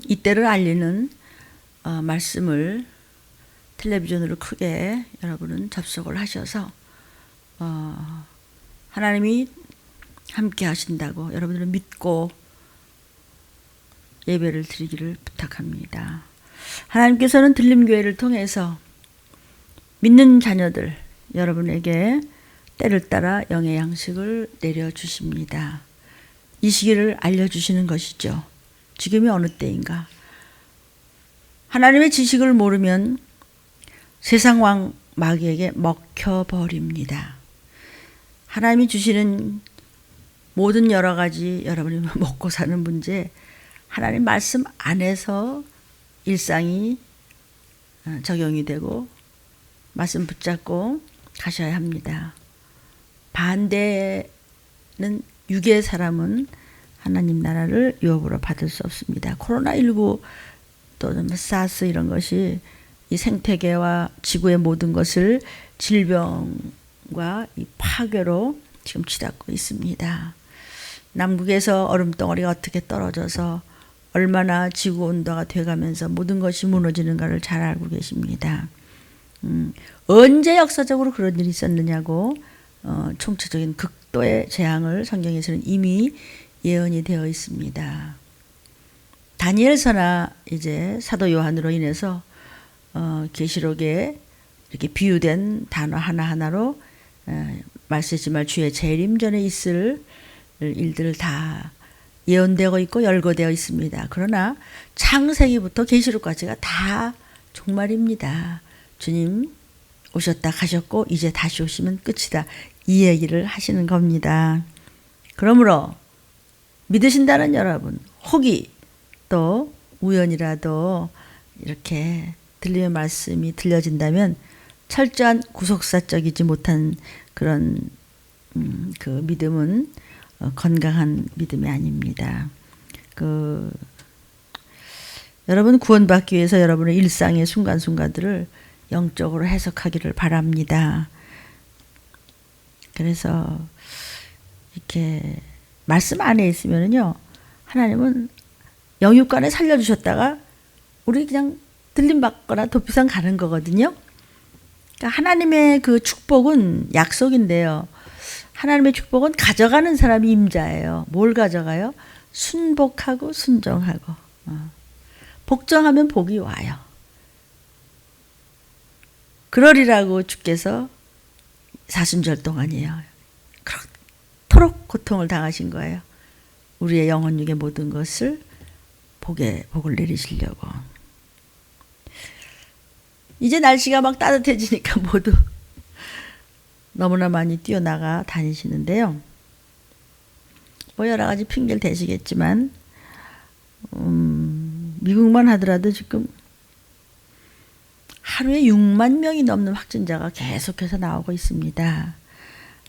이때를 알리는 말씀을 텔레비전으로 크게 여러분은 접속을 하셔서 하나님이 함께 하신다고 여러분들은 믿고 예배를 드리기를 부탁합니다. 하나님께서는 들림교회를 통해서 믿는 자녀들 여러분에게 때를 따라 영의 양식을 내려주십니다. 이 시기를 알려주시는 것이죠. 지금이 어느 때인가. 하나님의 지식을 모르면 세상 왕 마귀에게 먹혀버립니다. 하나님이 주시는 모든 여러 가지 여러분이 먹고 사는 문제, 하나님 말씀 안에서 일상이 적용이 되고 말씀 붙잡고 가셔야 합니다. 반대는 육의 사람은 하나님 나라를 유업으로 받을 수 없습니다. 코로나19 또는 사스 이런 것이 이 생태계와 지구의 모든 것을 질병과 이 파괴로 지금 치닫고 있습니다. 남극에서 얼음덩어리가 어떻게 떨어져서 얼마나 지구 온도가 돼가면서 모든 것이 무너지는가를 잘 알고 계십니다. 언제 역사적으로 그런 일이 있었느냐고 총체적인 극도의 재앙을 성경에서는 이미 예언이 되어 있습니다. 다니엘서나 이제 사도 요한으로 인해서 계시록에 이렇게 비유된 단어 하나하나로 말세지 말 주의 재림 전에 있을 일들을 다 예언되고 있고 열거되어 있습니다. 그러나 창세기부터 계시록까지가 다 종말입니다. 주님 오셨다 가셨고 이제 다시 오시면 끝이다. 이 얘기를 하시는 겁니다. 그러므로 믿으신다는 여러분, 혹이 또 우연이라도 이렇게 들리는 말씀이 들려진다면 철저한 구속사적이지 못한 그런 그 믿음은 건강한 믿음이 아닙니다. 여러분 구원받기 위해서 여러분의 일상의 순간순간들을 영적으로 해석하기를 바랍니다. 그래서 이렇게 말씀 안에 있으면요, 하나님은 영육간에 살려주셨다가 우리 그냥 들림받거나 도피성 가는 거거든요. 그러니까 하나님의 그 축복은 약속인데요. 하나님의 축복은 가져가는 사람이 임자예요. 뭘 가져가요? 순복하고 순종하고. 복종하면 복이 와요. 그러리라고 주께서 사순절 동안이에요. 그렇도록 고통을 당하신 거예요. 우리의 영혼육의 모든 것을 복을 내리시려고. 이제 날씨가 막 따뜻해지니까 모두 너무나 많이 뛰어나가 다니시는데요. 뭐 여러 가지 핑계를 대시겠지만 미국만 하더라도 지금 하루에 6만 명이 넘는 확진자가 계속해서 나오고 있습니다.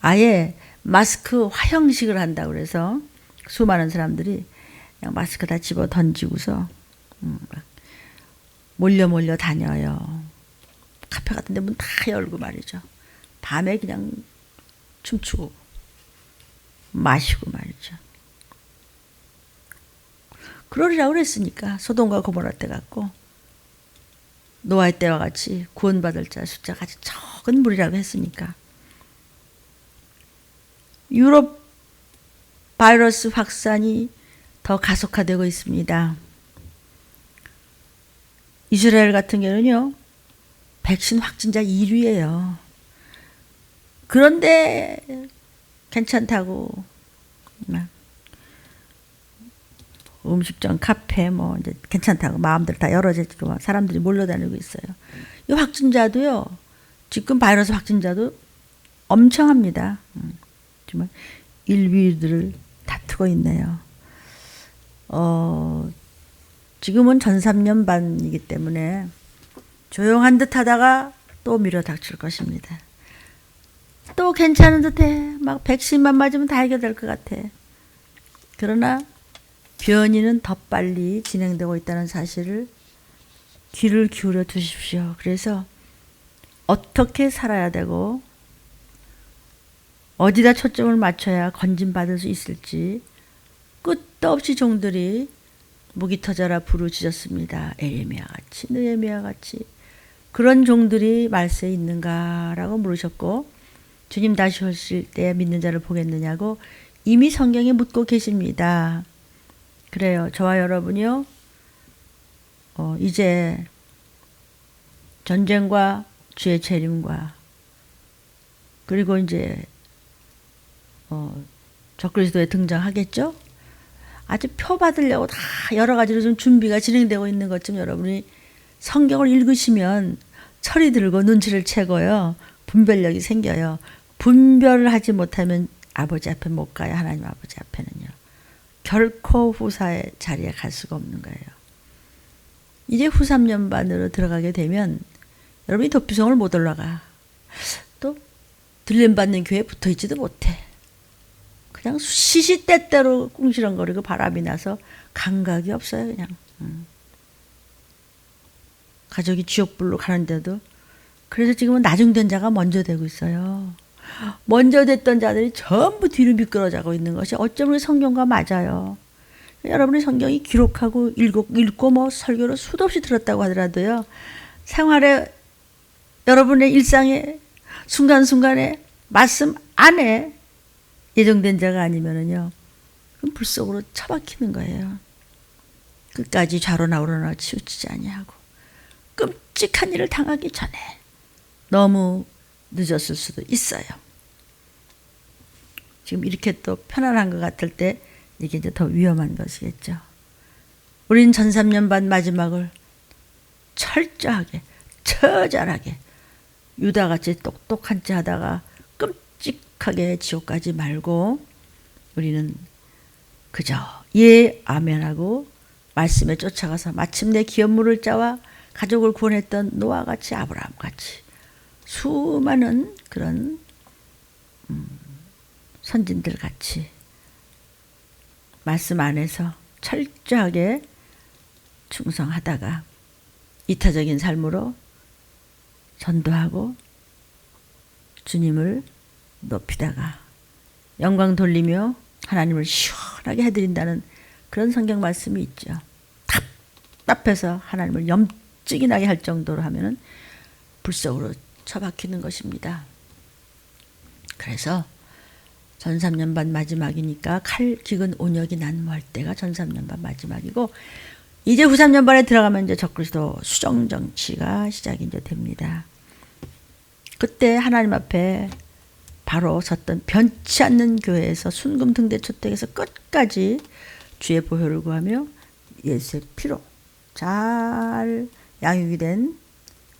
아예 마스크 화형식을 한다고 그래서 수많은 사람들이 그냥 마스크 다 집어 던지고서 몰려 다녀요. 카페 같은 데 문 다 열고 말이죠. 밤에 그냥 춤추고 마시고 말이죠. 그러리라고 그랬으니까 소돔과 고모라 때 같고 노아의 때와 같이 구원받을 자 숫자가 아주 적은 무리라고 했으니까. 유럽 바이러스 확산이 더 가속화되고 있습니다. 이스라엘 같은 경우는요, 백신 확진자 1위예요. 그런데 괜찮다고 음식점, 카페 뭐 이제 괜찮다고 마음대로 다 열어지고 사람들이 몰려다니고 있어요. 이 확진자도요, 지금 바이러스 확진자도 엄청 합니다. 정말 일위들을 다투고 있네요. 지금은 전 3년 반이기 때문에 조용한 듯 하다가 또 밀어닥칠 것입니다. 또 괜찮은 듯해. 막 백신만 맞으면 다 해결될 것 같아. 그러나 변이는 더 빨리 진행되고 있다는 사실을 귀를 기울여 두십시오. 그래서 어떻게 살아야 되고 어디다 초점을 맞춰야 건진받을 수 있을지 끝도 없이 종들이 목이 터져라 부르짖었습니다. 에레미야 같이 느헤미야 같이 그런 종들이 말세에 있는가라고 물으셨고 주님 다시 오실 때 믿는 자를 보겠느냐고 이미 성경에 묻고 계십니다. 그래요. 저와 여러분이요. 이제 전쟁과 주의 재림과 그리고 이제 적그리스도에 등장하겠죠. 아주 표 받으려고 다 여러 가지로 좀 준비가 진행되고 있는 것 좀 여러분이 성경을 읽으시면 철이 들고 눈치를 채고요. 분별력이 생겨요. 분별을 하지 못하면 아버지 앞에 못 가요. 하나님 아버지 앞에는요. 결코 후사의 자리에 갈 수가 없는 거예요. 이제 후 3년반으로 들어가게 되면 여러분이 도피성을 못 올라가. 또 들림받는 교회에 붙어있지도 못해. 그냥 시시때때로 꿍시렁거리고 바람이 나서 감각이 없어요. 그냥. 가족이 지옥불로 가는데도. 그래서 지금은 나중된 자가 먼저 되고 있어요. 먼저 됐던 자들이 전부 뒤로 미끄러져가고 있는 것이 어쩌면 성경과 맞아요. 여러분이 성경이 기록하고 읽고 뭐 설교를 수도 없이 들었다고 하더라도요. 생활에 여러분의 일상에 순간순간에 말씀 안에 예정된 자가 아니면은요. 그럼 불 속으로 처박히는 거예요. 끝까지 좌로나 우로나 치우치지 아니하고 끔찍한 일을 당하기 전에 너무 늦었을 수도 있어요. 지금 이렇게 또 편안한 것 같을 때 이게 이제 더 위험한 것이겠죠. 우린 전 3년반 마지막을 철저하게 처절하게 유다같이 똑똑한 체 하다가 끔찍하게 지옥까지 말고 우리는 그저 예 아멘하고 말씀에 쫓아가서 마침내 기업물을 짜와 가족을 구원했던 노아같이 아브라함같이 수많은 그런 선진들 같이 말씀 안에서 철저하게 충성하다가 이타적인 삶으로 전도하고 주님을 높이다가 영광 돌리며 하나님을 시원하게 해드린다는 그런 성경 말씀이 있죠. 답답해서 하나님을 염증이 나게 할 정도로 하면은 불속으로 처박히는 것입니다. 그래서 전 3년반 마지막이니까 칼 기근 온역이 난무할 때가 전 3년반 마지막이고 이제 후 3년반에 들어가면 이제 적그리스도 수정 정치가 시작이 이제 됩니다. 그때 하나님 앞에 바로 섰던 변치 않는 교회에서 순금 등대 초택에서 끝까지 주의 보혈을 구하며 예수의 피로 잘 양육이 된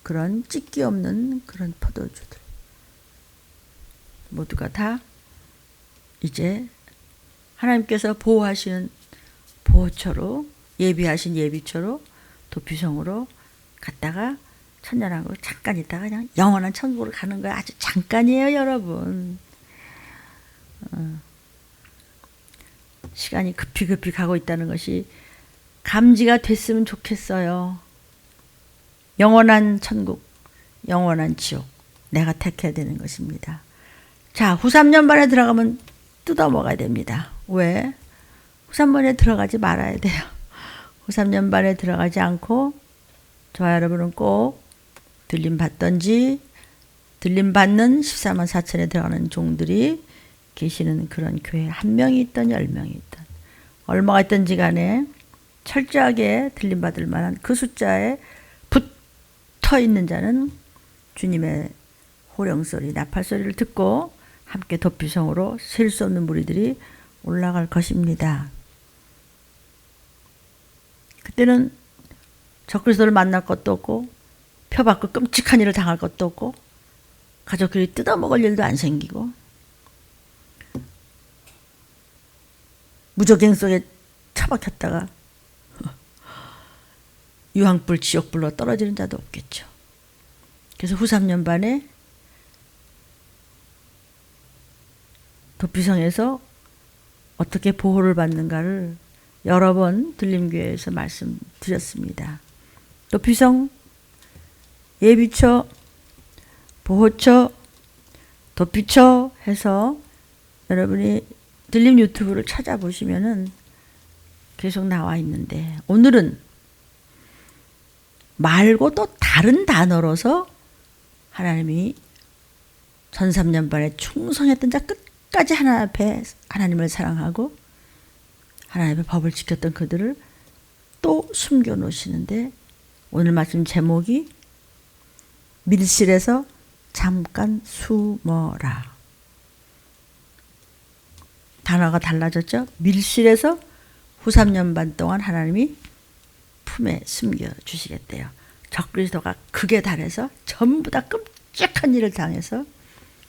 그런 찢기 없는 그런 포도주들 모두가 다 이제 하나님께서 보호하시는 보호처로 예비하신 예비처로 도피성으로 갔다가 천년왕국을 잠깐 있다가 그냥 영원한 천국으로 가는 거야. 아주 잠깐이에요, 여러분. 시간이 급히 가고 있다는 것이 감지가 됐으면 좋겠어요. 영원한 천국, 영원한 지옥, 내가 택해야 되는 것입니다. 자, 후 3년반에 들어가면 뜯어먹어야 됩니다. 왜? 후 3년반에 들어가지 말아야 돼요. 후 3년반에 들어가지 않고 저와 여러분은 꼭 들림 받던지 들림 받는 14만 4천에 들어가는 종들이 계시는 그런 교회 한 명이 있던 10명이 있던 얼마가 있던지 간에 철저하게 들림 받을 만한 그 숫자에 붙어 있는 자는 주님의 호령소리 나팔소리를 듣고 함께 도피성으로 셀 수 없는 무리들이 올라갈 것입니다. 그때는 적그리스도를 만날 것도 없고 표받고 끔찍한 일을 당할 것도 없고 가족끼리 뜯어먹을 일도 안 생기고 무적행 속에 처박혔다가 유황불 지옥불로 떨어지는 자도 없겠죠. 그래서 후 3년반에 도피성에서 어떻게 보호를 받는가를 여러 번 들림교회에서 말씀드렸습니다. 도피성, 예비처, 보호처, 도피처 해서 여러분이 들림 유튜브를 찾아보시면은 계속 나와 있는데 오늘은 말고 또 다른 단어로서 하나님이 전삼년반에 충성했던 자 끝까지 하나님 앞에 하나님을 사랑하고 하나님의 법을 지켰던 그들을 또 숨겨 놓으시는데 오늘 말씀 제목이 밀실에서 잠깐 숨어라. 단어가 달라졌죠? 밀실에서 후 3년 반 동안 하나님이 품에 숨겨주시겠대요. 적그리스도가 극에 달해서 전부 다 끔찍한 일을 당해서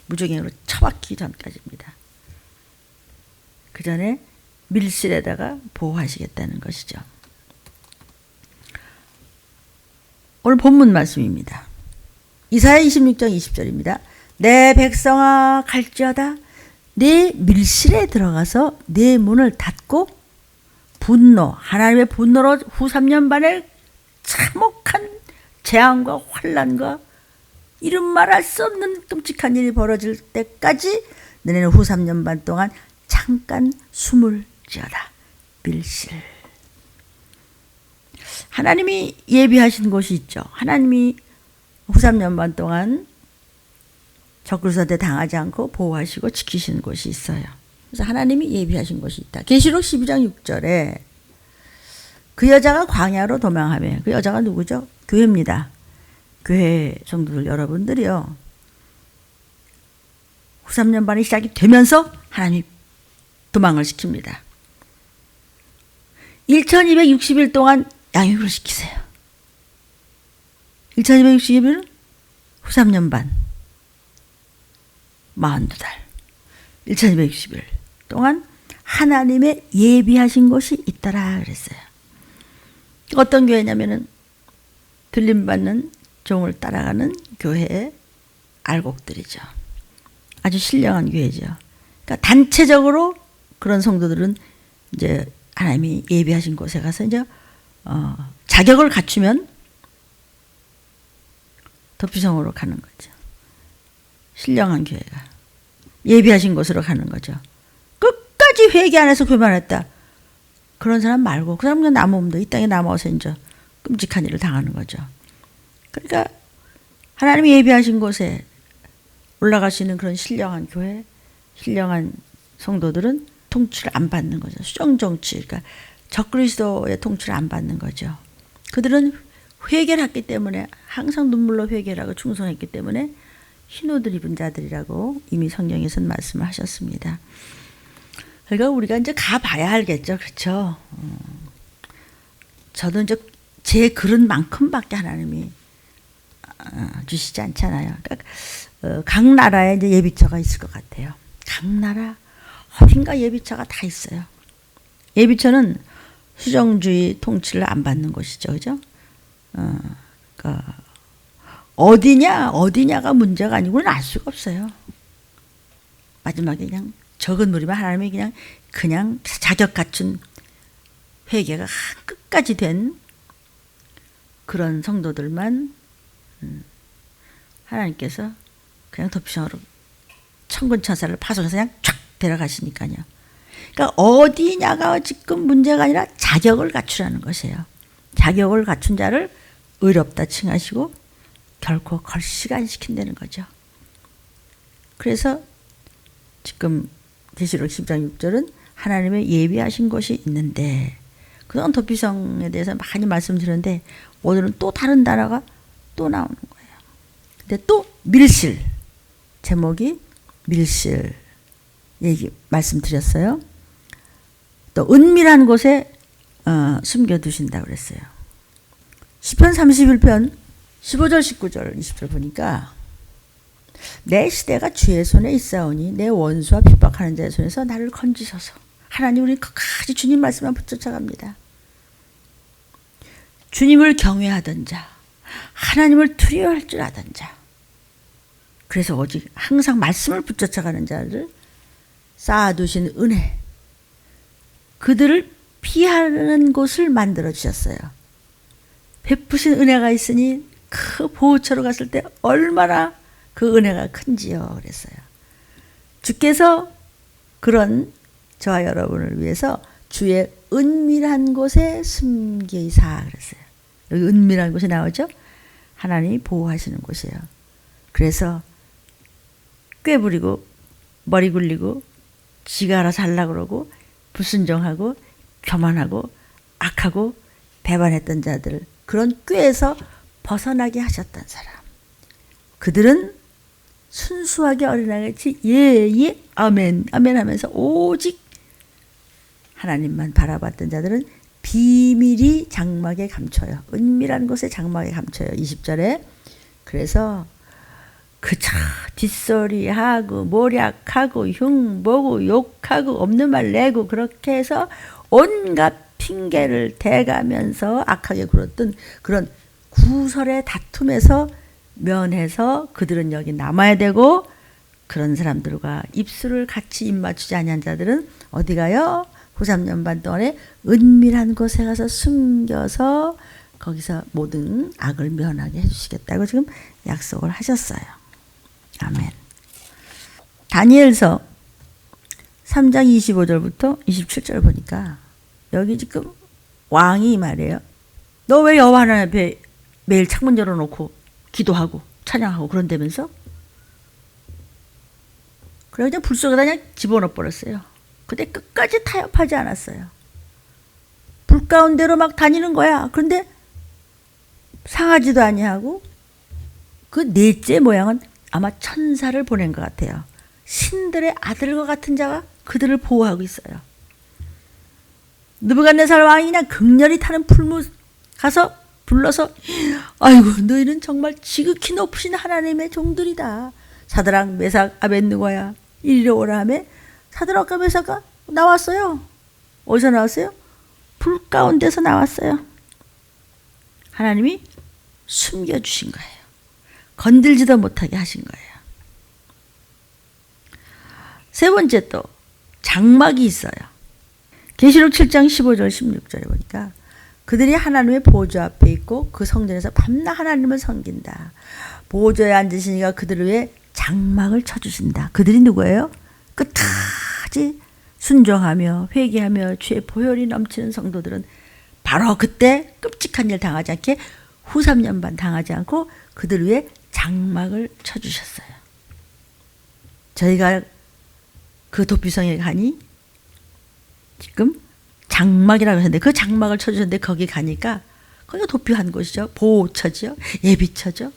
무적행으로 처박히기 전까지입니다. 그 전에 밀실에다가 보호하시겠다는 것이죠. 오늘 본문 말씀입니다. 이사야 26장 20절입니다. 내 백성아 갈지어다 내 밀실에 들어가서 내 문을 닫고 분노, 하나님의 분노로 후 3년 반의 참혹한 재앙과 환난과 이름 말할 수 없는 끔찍한 일이 벌어질 때까지 너네는 후 3년 반 동안 잠깐 숨을 지어다. 밀실. 하나님이 예비하신 곳이 있죠. 하나님이 후 3년 반 동안 적그리스도한테 당하지 않고 보호하시고 지키시는 곳이 있어요. 그래서 하나님이 예비하신 곳이 있다. 계시록 12장 6절에 그 여자가 광야로 도망하며 그 여자가 누구죠? 교회입니다. 교회 성도들 여러분들이요. 후 3년 반이 시작이 되면서 하나님이 도망을 시킵니다. 1260일 동안 양육을 시키세요. 1260일은 후 3년 반 42달 1260일 동안 하나님의 예비하신 곳이 있더라 그랬어요. 어떤 교회냐면은 들림받는 종을 따라가는 교회의 알곡들이죠. 아주 신령한 교회죠. 그러니까 단체적으로 그런 성도들은 이제 하나님이 예비하신 곳에 가서 이제 자격을 갖추면 도피성으로 가는 거죠. 신령한 교회가 예비하신 곳으로 가는 거죠. 끝까지 회개 안 해서 교만했다. 그런 사람 말고 그 사람은 남음도 이 땅에 남아서 이제 끔찍한 일을 당하는 거죠. 그러니까 하나님이 예비하신 곳에 올라갈 수 있는 그런 신령한 교회, 신령한 성도들은 통치를 안 받는 거죠. 수정정치, 그러니까 적그리스도의 통치를 안 받는 거죠. 그들은 회개를 했기 때문에 항상 눈물로 회개를 하고 충성했기 때문에 흰옷을 입은 자들이라고 이미 성경에서는 말씀을 하셨습니다. 그러니까 우리가 이제 가봐야 알겠죠. 그렇죠? 저도 이제 제 그릇만큼밖에 하나님이 주시지 않잖아요. 그러니까 각 나라에 이제 예비처가 있을 것 같아요. 각 나라 어딘가 예비처가 다 있어요. 예비처는 수정주의 통치를 안 받는 곳이죠, 그죠? 그러니까 어디냐가 문제가 아니고는 알 수가 없어요. 마지막에 그냥 적은 무리만 하나님이 그냥 자격 갖춘 회개가 끝까지 된 그런 성도들만 하나님께서 그냥 도피성으로 천군천사를 파송해서 그냥 촥 데려가시니까요. 그러니까 어디냐가 지금 문제가 아니라 자격을 갖추라는 것이에요. 자격을 갖춘 자를 의롭다 칭하시고 결코 걸시가 안 시킨다는 거죠. 그래서 지금 계시록 10장 6절은 하나님의 예비하신 곳이 있는데 그동안 도피성에 대해서 많이 말씀드렸는데 오늘은 또 다른 단어가 또 나오는 거예요. 근데 또 밀실, 제목이 밀실 얘기 말씀드렸어요. 또 은밀한 곳에 숨겨두신다고 그랬어요. 시편 31편 15절 19절 20절 보니까 내 시대가 주의 손에 있사오니 내 원수와 핍박하는 자의 손에서 나를 건지소서. 하나님 우리 끝까지 주님 말씀만 붙여쳐갑니다. 주님을 경외하던 자, 하나님을 두려워할 줄 아던 자, 그래서 오직 항상 말씀을 붙여쳐가는 자를 쌓아두신 은혜, 그들을 피하는 곳을 만들어 주셨어요. 베푸신 은혜가 있으니 그 보호처로 갔을 때 얼마나 그 은혜가 큰지요 그랬어요. 주께서 그런 저와 여러분을 위해서 주의 은밀한 곳에 숨기사 그랬어요. 여기 은밀한 곳이 나오죠? 하나님이 보호하시는 곳이에요. 그래서 꾀부리고 머리 굴리고 지가 알아서 하려고 그러고 불순종하고 교만하고 악하고 배반했던 자들, 그런 꾀에서 벗어나게 하셨던 사람. 그들은 순수하게 어린아이같이 예예 아멘 아멘 하면서 오직 하나님만 바라봤던 자들은 비밀이 장막에 감춰요. 은밀한 곳에 장막에 감춰요. 20절에. 그래서 그저 뒷소리하고 모략하고 흉보고 욕하고 없는 말 내고 그렇게 해서 온갖 핑계를 대가면서 악하게 굴었던 그런 구설의 다툼에서 면해서 그들은 여기 남아야 되고, 그런 사람들과 입술을 같이 입맞추지 아니한 자들은 어디 가요? 후 3년 반 동안에 은밀한 곳에 가서 숨겨서 거기서 모든 악을 면하게 해주시겠다고 지금 약속을 하셨어요. 아멘. 다니엘서 3장 25절부터 27절 보니까 여기 지금 왕이 말이에요. 너 왜 여호와 하나님 앞에 매일 창문 열어놓고 기도하고 찬양하고 그런다면서? 그래 그냥 불 속에다 그냥 집어넣어 버렸어요. 근데 끝까지 타협하지 않았어요. 불 가운데로 막 다니는 거야. 그런데 상하지도 아니하고 그 넷째 모양은 아마 천사를 보낸 것 같아요. 신들의 아들과 같은 자가 그들을 보호하고 있어요. 느부갓네살 왕이 그냥 극렬히 타는 풀무 가서 불러서 아이고 너희는 정말 지극히 높으신 하나님의 종들이다. 사드락 메삭 아벳느고야 이리로 오라 하며 사드락과 메삭가 나왔어요. 어디서 나왔어요? 불 가운데서 나왔어요. 하나님이 숨겨주신 거예요. 건들지도 못하게 하신 거예요. 세 번째 또 장막이 있어요. 계시록 7장 15절 16절에 보니까 그들이 하나님의 보좌 앞에 있고 그 성전에서 밤낮 하나님을 섬긴다. 보좌에 앉으시니까 그들을 위해 장막을 쳐주신다. 그들이 누구예요? 끝까지 순종하며 회개하며 주의 보혈이 넘치는 성도들은 바로 그때 끔찍한 일 당하지 않게 후 3년 반 당하지 않고 그들을 위해 장막을 쳐주셨어요. 저희가 그 도피성에 가니 지금 장막이라고 하셨는데 그 장막을 쳐주셨는데 거기 가니까 거기가 도피한 곳이죠. 보호처죠. 예비처죠.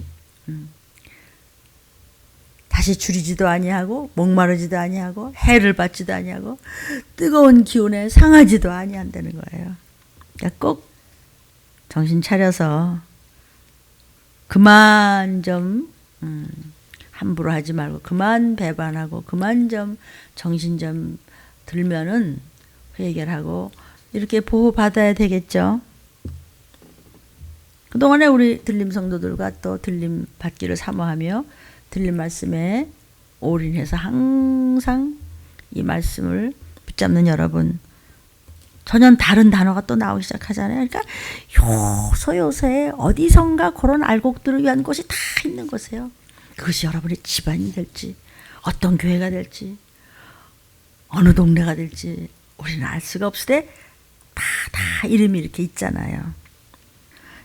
다시 줄이지도 아니하고 목마르지도 아니하고 해를 받지도 아니하고 뜨거운 기운에 상하지도 아니한다는 거예요. 그러니까 꼭 정신 차려서 그만 좀 함부로 하지 말고 그만 배반하고 그만 좀 정신 좀 들면은 회개하고 이렇게 보호받아야 되겠죠. 그동안에 우리 들림 성도들과 또 들림 받기를 사모하며 들림 말씀에 올인해서 항상 이 말씀을 붙잡는 여러분, 전혀 다른 단어가 또 나오기 시작하잖아요. 그러니까 요소요소에 어디선가 그런 알곡들을 위한 곳이 다 있는 곳이에요. 그것이 여러분의 집안이 될지 어떤 교회가 될지 어느 동네가 될지 우리는 알 수가 없으되 다 이름이 이렇게 있잖아요.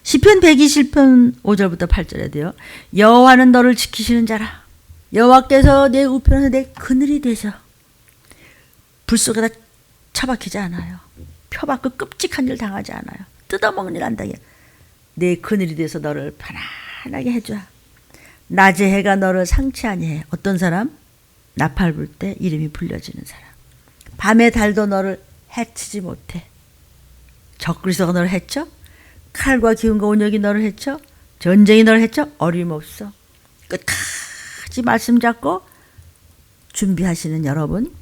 시편 120편 5절부터 8절에 돼요. 여호와는 너를 지키시는 자라. 여호와께서 내 우편에서 내 그늘이 되셔. 불 속에다 처박히지 않아요. 표박고 끔찍한 일 당하지 않아요. 뜯어먹는 일 한다게. 내 그늘이 돼서 너를 편안하게 해줘. 낮에 해가 너를 상치 아니해. 어떤 사람? 나팔 불 때 이름이 불려지는 사람. 밤에 달도 너를 해치지 못해. 적그리스도가 너를 해쳐? 칼과 기운과 온역이 너를 해쳐? 전쟁이 너를 해쳐? 어림없어. 끝까지 말씀 잡고 준비하시는 여러분,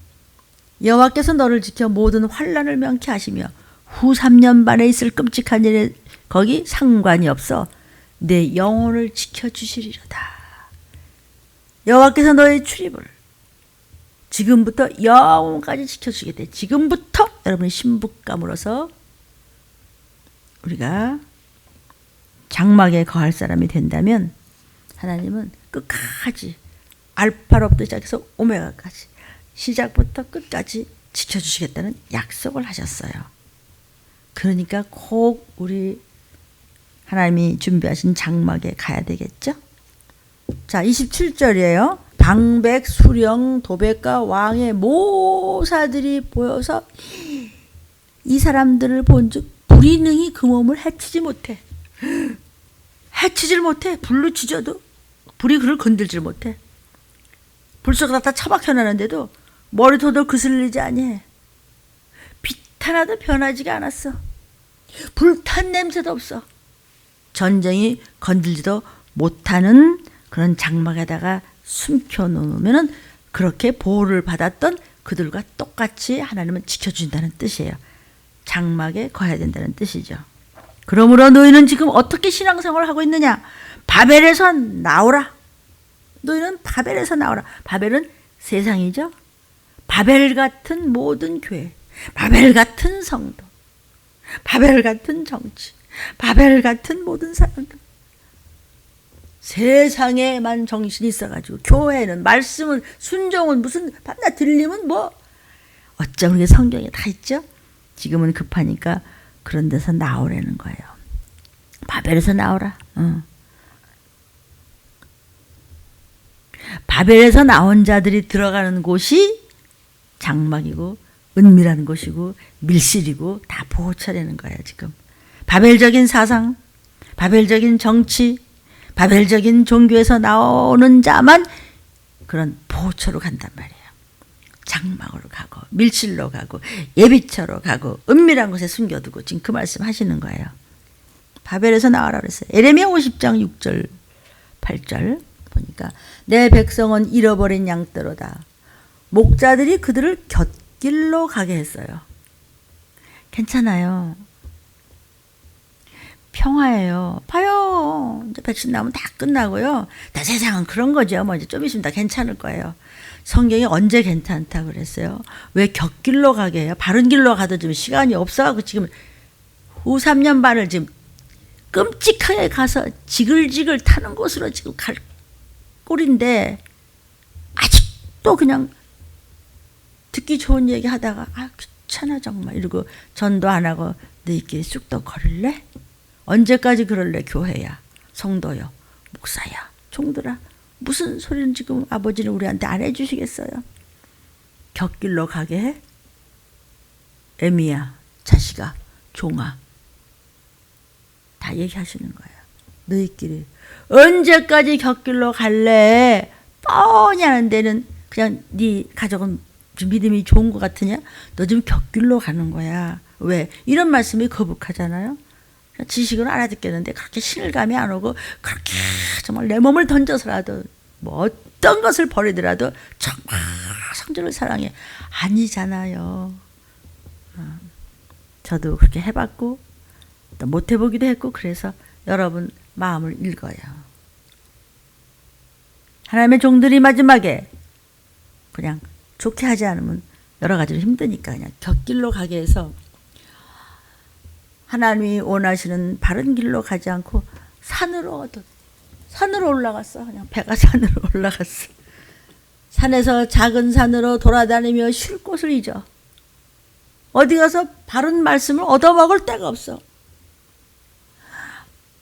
여호와께서 너를 지켜 모든 환난을 명쾌하시며 후 3년 반에 있을 끔찍한 일에 거기 상관이 없어 내 영혼을 지켜주시리로다. 여호와께서 너의 출입을 지금부터 영원까지 지켜주게 돼. 지금부터 여러분의 신부감으로서 우리가 장막에 거할 사람이 된다면 하나님은 끝까지 알파로부터 시작해서 오메가까지 시작부터 끝까지 지켜주시겠다는 약속을 하셨어요. 그러니까 꼭 우리 하나님이 준비하신 장막에 가야 되겠죠? 자, 27절이에요. 방백, 수령, 도백과 왕의 모사들이 보여서 이 사람들을 본즉 불이 능히 그 몸을 해치지 못해. 해치질 못해. 불로 지져도 불이 그를 건들질 못해. 불 속에다 다 처박혀나는데도 머리도도 그슬리지 아니해. 빛 하나도 변하지가 않았어. 불탄 냄새도 없어. 전쟁이 건들지도 못하는 그런 장막에다가 숨겨놓으면 그렇게 보호를 받았던 그들과 똑같이 하나님은 지켜준다는 뜻이에요. 장막에 거해야 된다는 뜻이죠. 그러므로 너희는 지금 어떻게 신앙생활을 하고 있느냐? 바벨에서 나오라. 너희는 바벨에서 나오라. 바벨은 세상이죠. 바벨 같은 모든 교회, 바벨 같은 성도, 바벨 같은 정치, 바벨 같은 모든 사람들. 세상에만 정신이 있어가지고 교회는 말씀은 순종은 무슨 밤낮 들리면 뭐 어쩜 우리 성경에 다 있죠. 지금은 급하니까 그런 데서 나오라는 거예요. 바벨에서 나오라. 바벨에서 나온 자들이 들어가는 곳이 장막이고 은밀한 곳이고 밀실이고 다 보호처라는 거예요. 지금 바벨적인 사상, 바벨적인 정치, 바벨적인 종교에서 나오는 자만 그런 보호처로 간단 말이에요. 장막으로 가고 밀실로 가고 예비처로 가고 은밀한 곳에 숨겨두고 지금 그 말씀 하시는 거예요. 바벨에서 나와라 그랬어요. 에레미야 50장 6절 8절 보니까 내 백성은 잃어버린 양떼로다. 목자들이 그들을 곁길로 가게 했어요. 괜찮아요. 평화예요. 봐요. 이제 백신 나오면 다 끝나고요. 다 세상은 그런 거죠. 뭐 이제 좀 있으면 다 괜찮을 거예요. 성경이 언제 괜찮다 그랬어요? 왜 곁길로 가게 해요? 바른 길로 가도 지금 시간이 없어가지고 지금 후 3년 반을 지금 끔찍하게 가서 지글지글 타는 곳으로 지금 갈 꼴인데 아직도 그냥 듣기 좋은 얘기 하다가 아 귀찮아 정말 이러고 전도 안 하고 너희끼리 쑥떡 거릴래? 언제까지 그럴래? 교회야, 성도요, 목사야, 종들아 무슨 소리는 지금 아버지는 우리한테 안 해주시겠어요? 곁길로 가게 해? 애미야, 자식아, 종아 다 얘기하시는 거예요. 너희끼리 언제까지 곁길로 갈래? 뻔히 하는 데는 그냥 네 가족은 좀 믿음이 좋은 것 같으냐? 너 지금 곁길로 가는 거야. 왜? 이런 말씀이 거북하잖아요. 지식은 알아듣겠는데 그렇게 신을감이 안 오고 그렇게 정말 내 몸을 던져서라도 뭐 어떤 것을 버리더라도 정말 성전을 사랑해. 아니잖아요. 저도 그렇게 해봤고 또 못 해보기도 했고 그래서 여러분 마음을 읽어요. 하나님의 종들이 마지막에 그냥 좋게 하지 않으면 여러 가지로 힘드니까 그냥 곁길로 가게 해서 하나님이 원하시는 바른 길로 가지 않고 산으로 올라갔어. 그냥 배가 산으로 올라갔어. 산에서 작은 산으로 돌아다니며 쉴 곳을 잊어. 어디 가서 바른 말씀을 얻어먹을 데가 없어.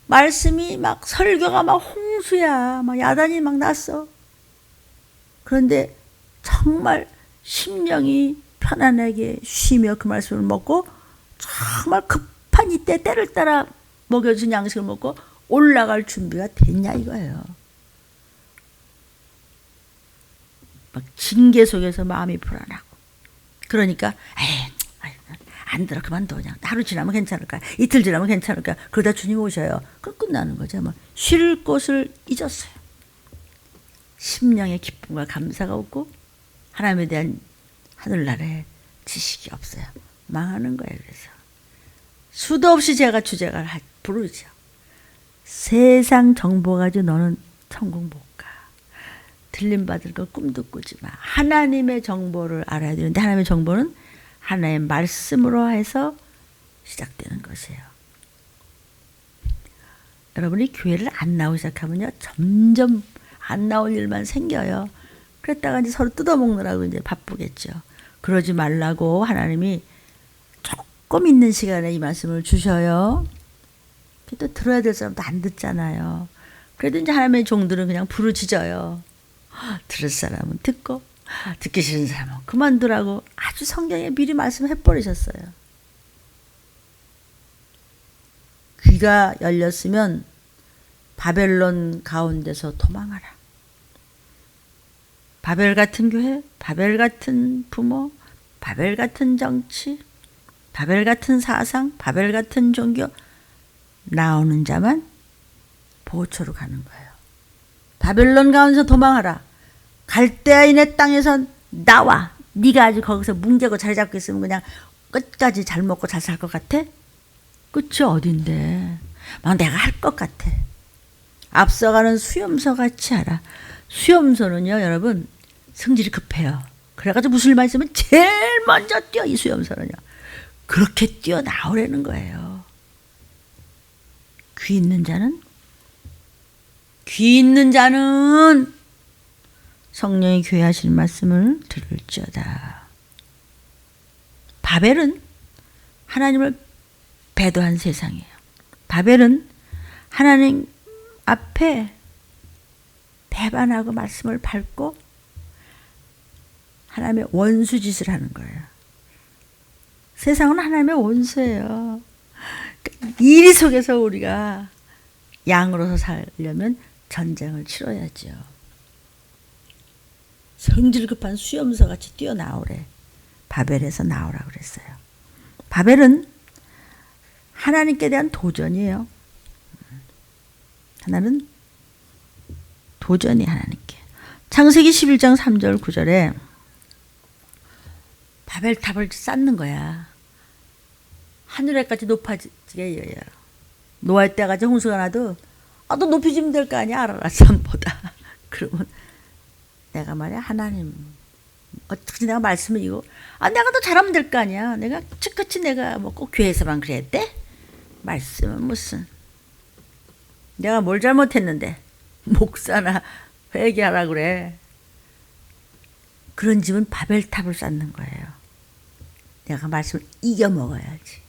말씀이 막 설교가 막 홍수야. 막 야단이 막 났어. 그런데 정말 심령이 편안하게 쉬며 그 말씀을 먹고 정말 급한 이때 때를 따라 먹여준 양식을 먹고 올라갈 준비가 됐냐 이거예요. 막 징계 속에서 마음이 불안하고 그러니까 안 들어 그만둬 그냥 하루 지나면 괜찮을까 이틀 지나면 괜찮을까 그러다 주님 오셔요. 그럼 끝나는 거죠. 뭐 쉴 곳을 잊었어요. 심령의 기쁨과 감사가 없고 하나님에 대한 하늘나라의 지식이 없어요. 망하는 거예요. 그래서 수도 없이 제가 주제가를 부르죠. 세상 정보 가지고 너는 천국 못 가. 들림받을 거 꿈도 꾸지 마. 하나님의 정보를 알아야 되는데 하나님의 정보는 하나의 말씀으로 해서 시작되는 것이에요. 여러분이 교회를 안 나오기 시작하면요. 점점 안 나올 일만 생겨요. 그랬다가 이제 서로 뜯어먹느라고 이제 바쁘겠죠. 그러지 말라고 하나님이 조금 있는 시간에 이 말씀을 주셔요. 또 들어야 될 사람도 안 듣잖아요. 그래도 이제 하나님의 종들은 그냥 부르짖어요. 들을 사람은 듣고 듣기 싫은 사람은 그만두라고 아주 성경에 미리 말씀해버리셨어요. 귀가 열렸으면 바벨론 가운데서 도망하라. 바벨 같은 교회, 바벨 같은 부모, 바벨 같은 정치, 바벨 같은 사상, 바벨 같은 종교 나오는 자만 보초로 가는 거예요. 바벨론 가운데서 도망하라. 갈대아인의 땅에서 나와. 네가 아주 거기서 뭉개고 자리 잡고 있으면 그냥 끝까지 잘 먹고 잘 살 것 같아? 끝이 어딘데? 막 내가 할 것 같아. 앞서가는 수염소 같이 하라. 수염소는요, 여러분, 성질이 급해요. 그래가지고 무슨 일만 있으면 제일 먼저 뛰어, 이 수염소는요. 그렇게 뛰어나오라는 거예요. 귀 있는 자는 성령이 교회 하시는 말씀을 들을지어다. 바벨은 하나님을 배도한 세상이에요. 바벨은 하나님 앞에 배반하고 말씀을 밟고 하나님의 원수 짓을 하는 거예요. 세상은 하나님의 원수예요. 이 속에서 우리가 양으로서 살려면 전쟁을 치러야죠. 성질 급한 수염소 같이 뛰어나오래. 바벨에서 나오라고 그랬어요. 바벨은 하나님께 대한 도전이에요. 하나는 도전이 하나님께. 창세기 11장 3절 9절에 바벨탑을 쌓는 거야. 하늘에까지 높아지게 이래요. 노아의 때까지 홍수가 나도 너 높이 지면 될 거 아니야, 아라랏산보다. 그러면 내가 말이야, 하나님 어떻게 내가 말씀을 이거 내가 더 잘하면 될 거 아니야. 내가 즉같이 내가 뭐 꼭 교회에서만 그래야 돼? 말씀은 무슨, 내가 뭘 잘못했는데 목사나 회개하라 그래. 그런 집은 바벨탑을 쌓는 거예요. 내가 말씀을 이겨 먹어야지.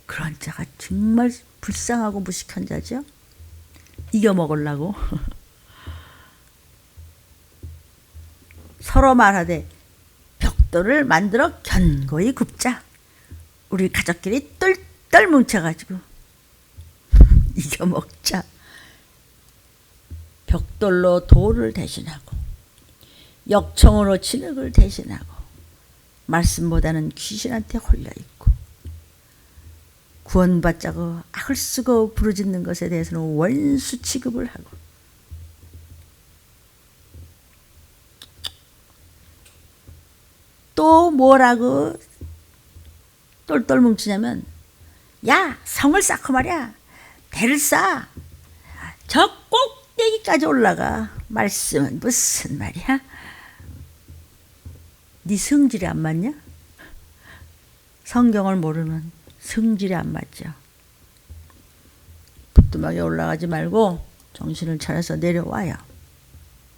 그런 자가 정말 불쌍하고 무식한 자죠. 이겨 먹으려고. 서로 말하되 벽돌을 만들어 견고히 굽자. 우리 가족끼리 똘똘 뭉쳐가지고 이겨 먹자. 벽돌로 돌을 대신하고 역청으로 진흙을 대신하고 말씀보다는 귀신한테 홀려있고 구원받자고 악을 쓰고 부르짖는 것에 대해서는 원수 취급을 하고 또 뭐라고 똘똘 뭉치냐면, 야, 성을 쌓고 말이야, 배를 쌓아, 저 꼭대기까지 올라가. 말씀은 무슨 말이야? 네 성질이 안 맞냐? 성경을 모르면 성질이 안 맞죠. 부뚜막에 올라가지 말고 정신을 차려서 내려와요.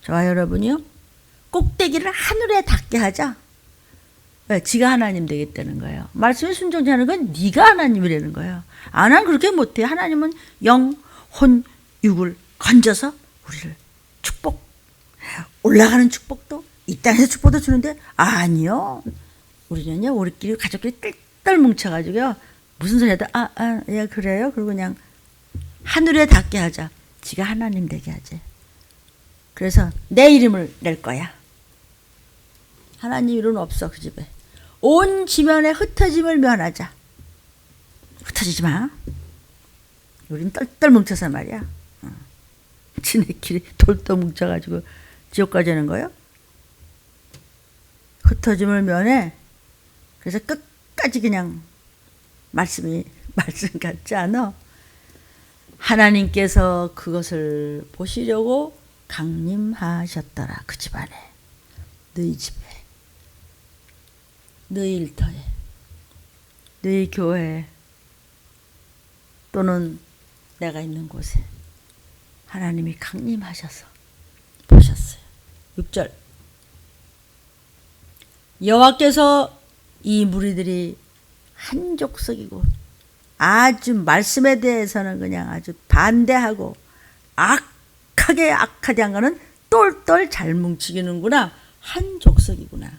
저와 여러분이요, 꼭대기를 하늘에 닿게 하자. 왜? 지가 하나님 되겠다는 거예요. 말씀에 순종지 않은 건 네가 하나님이라는 거예요. 난 그렇게 못해. 하나님은 영, 혼, 육을 건져서 우리를 축복, 올라가는 축복도 이 땅에서 축복도 주는데, 아니요. 우리는요, 우리끼리 가족끼리 똘똘 뭉쳐가지고요, 무슨 소리 해도 예, 그래요. 그리고 그냥 하늘에 닿게 하자. 지가 하나님 되게 하지. 그래서 내 이름을 낼 거야. 하나님 이름은 없어, 그 집에. 온 지면에 흩어짐을 면하자. 흩어지지 마. 우린 똘똘 뭉쳐서 말이야. 지네끼리 돌도 뭉쳐가지고 지옥 가자는 거요? 흩어짐을 면해. 그래서 끝까지 그냥 말씀 같지 않아? 하나님께서 그것을 보시려고 강림하셨더라. 그 집안에, 너희 집에, 너희 일터에, 너희 교회에, 또는 내가 있는 곳에 하나님이 강림하셔서 보셨어요. 6절, 여호와께서 이 무리들이 한 족속이고 아주 말씀에 대해서는 그냥 아주 반대하고 악하게 한 거는 똘똘 잘 뭉치기는구나. 한 족속이구나.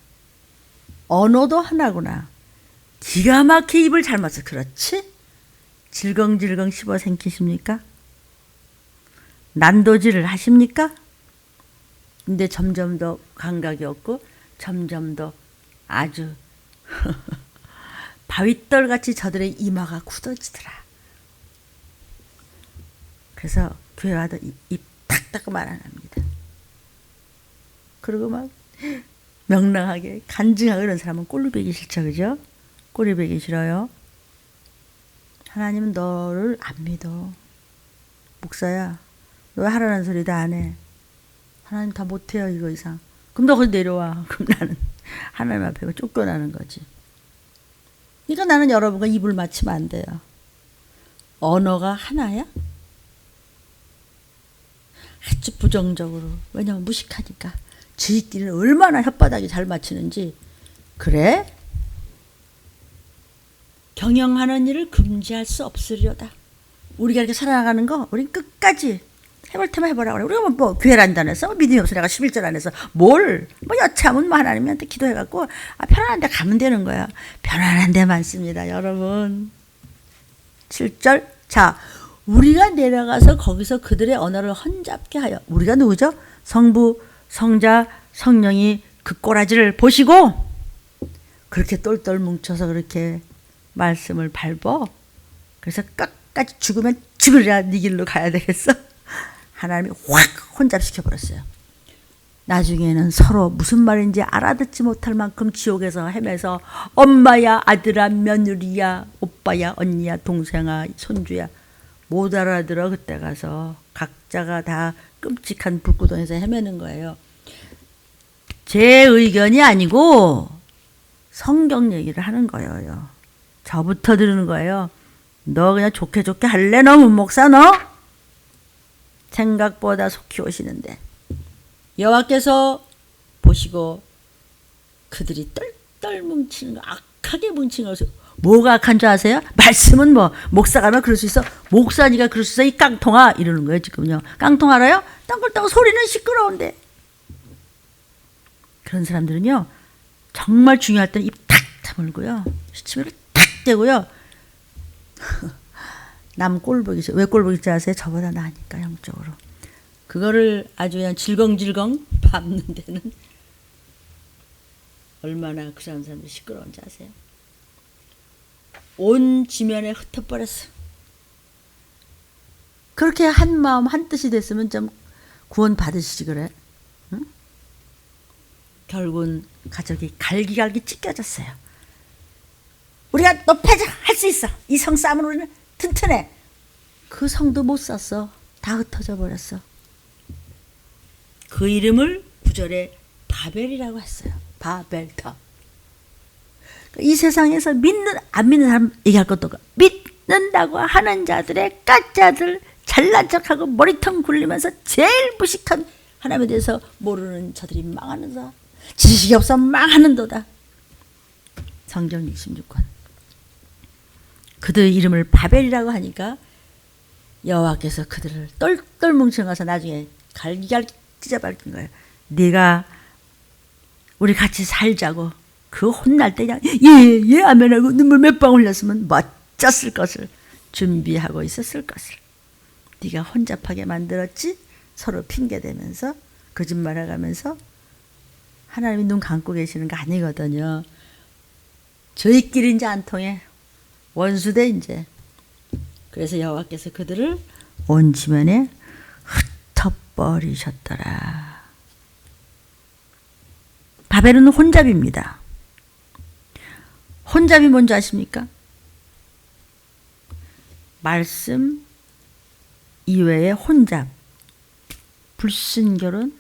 언어도 하나구나. 기가 막히게 입을 잘 맞춰. 그렇지? 질겅질겅 씹어 생기십니까? 난도질을 하십니까? 근데 점점 더 감각이 없고 점점 더 아주 바윗돌같이 저들의 이마가 굳어지더라. 그래서 교회 와도 입 탁 닫고 말 안 합니다. 그리고 막 명랑하게 간증하고 이런 사람은 꼴로 배기 싫죠. 그죠? 꼴이 배기 싫어요. 하나님은 너를 안 믿어. 목사야, 너 하라는 소리 다 안 해. 하나님 다 못해요, 이거 이상. 그럼 너 거기 내려와. 그럼 나는 하나님 앞에 쫓겨나는 거지. 그러니까 나는 여러분과 입을 맞추면 안 돼요. 언어가 하나야? 아주 부정적으로. 왜냐면 무식하니까. 지들끼리는 얼마나 혓바닥이 잘 맞추는지. 그래? 경영하는 일을 금지할 수 없으려다. 우리가 이렇게 살아나가는 거 우린 끝까지 해볼 테면 해보라 그래. 우리가 뭐 교회를 안 해서 믿음이 없어 내가 11절 안 해서 뭘 뭐 여차하면 뭐 하나님한테 기도해갖고 편안한 데 가면 되는 거야. 편안한 데 많습니다 여러분. 7절 자 우리가 내려가서 거기서 그들의 언어를 혼잡게 하여. 우리가 누구죠? 성부 성자 성령이 그 꼬라지를 보시고 그렇게 똘똘 뭉쳐서 그렇게 말씀을 밟어. 그래서 끝까지 죽으면 죽으리라 네 길로 가야 되겠어. 하나님이 확 혼잡시켜버렸어요. 나중에는 서로 무슨 말인지 알아듣지 못할 만큼 지옥에서 헤매서 엄마야 아들아 며느리야 오빠야 언니야 동생아 손주야 못 알아들어. 그때 가서 각자가 다 끔찍한 불구덩이에서 헤매는 거예요. 제 의견이 아니고 성경 얘기를 하는 거예요. 저부터 들은 거예요. 너 그냥 좋게 할래? 너 문목사 너? 생각보다 속히 오시는데 여호와께서 보시고 그들이 똘똘 뭉치는 거 악하게 뭉치는 것을 뭐가 악한 줄 아세요? 말씀은 뭐 목사가 너 그럴 수 있어? 목사니까 그럴 수 있어? 이 깡통아 이러는 거예요 지금요. 깡통 알아요? 땅굴땅굴 소리는 시끄러운데. 그런 사람들은요 정말 중요할 때는 입 탁 다물고요 시치미를 탁 대고요 남 꼴보기 싫어. 왜 꼴보기 싫어 아세요? 저보다 나으니까 영적으로. 그거를 아주 그냥 질겅질겅 밟는 데는 얼마나 그 사람들이 시끄러운지 아세요? 온 지면에 흩어버렸어. 그렇게 한 마음 한 뜻이 됐으면 좀 구원 받으시지 그래. 응? 결국은 가족이 갈기갈기 찢겨졌어요. 우리가 높아져 할 수 있어. 이 성 쌓으면 우리는 튼튼해. 그 성도 못 쌌어. 다 흩어져 버렸어. 그 이름을 구절에 바벨이라고 했어요. 바벨탑. 이 세상에서 믿는 안 믿는 사람 얘기할 것도 없고 믿는다고 하는 자들의 가짜들 잘난 척하고 머리통 굴리면서 제일 무식한 하나님에 대해서 모르는 자들이 망하는다. 지식이 없어 망하는도다. 성경 66권. 그들 이름을 바벨이라고 하니까 여호와께서 그들을 똘똘 뭉쳐가서 나중에 갈기갈기 찢어버린 거예요. 네가 우리 같이 살자고 그 혼날 때 그냥 예 아멘하고 눈물 몇 방 흘렸으면 멋졌을 것을 준비하고 있었을 것을. 네가 혼잡하게 만들었지. 서로 핑계대면서 거짓말해가면서. 하나님이 눈 감고 계시는 거 아니거든요. 저희끼리 이제 안 통해. 원수대 이제. 그래서 여호와께서 그들을 온 지면에 흩어버리셨더라. 바벨은 혼잡입니다. 혼잡이 뭔지 아십니까? 말씀 이외의 혼잡. 불신결혼.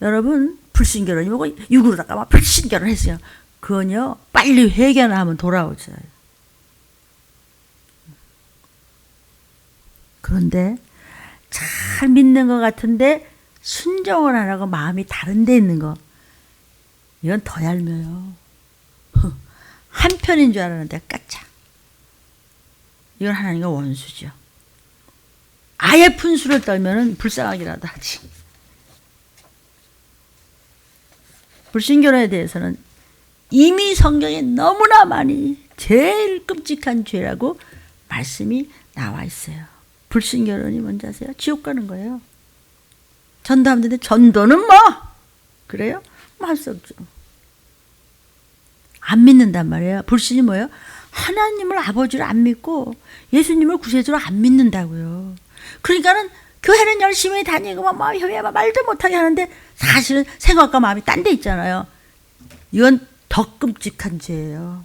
여러분 불신결혼이 뭐고 육으로다가 막 불신결혼 했어요. 그건요 빨리 회개나 하면 돌아오죠. 그런데 잘 믿는 것 같은데 순종을 안 하고 마음이 다른 데 있는 거. 이건 더 얄며요. 한 편인 줄 알았는데 까짝. 이건 하나님과 원수죠. 아예 분수를 떨면은 불쌍하기라도 하지. 불신결혼에 대해서는 이미 성경에 너무나 많이 제일 끔찍한 죄라고 말씀이 나와 있어요. 불신결혼이 뭔지 아세요? 지옥 가는 거예요. 전도하면 되는데 전도는 뭐? 그래요? 뭐 할 수 없죠. 안 믿는단 말이에요. 불신이 뭐예요? 하나님을 아버지를 안 믿고 예수님을 구세주로 안 믿는다고요. 그러니까는 교회는 열심히 다니고 막 말도 못하게 하는데 사실은 생각과 마음이 딴 데 있잖아요. 이건 더 끔찍한 죄예요.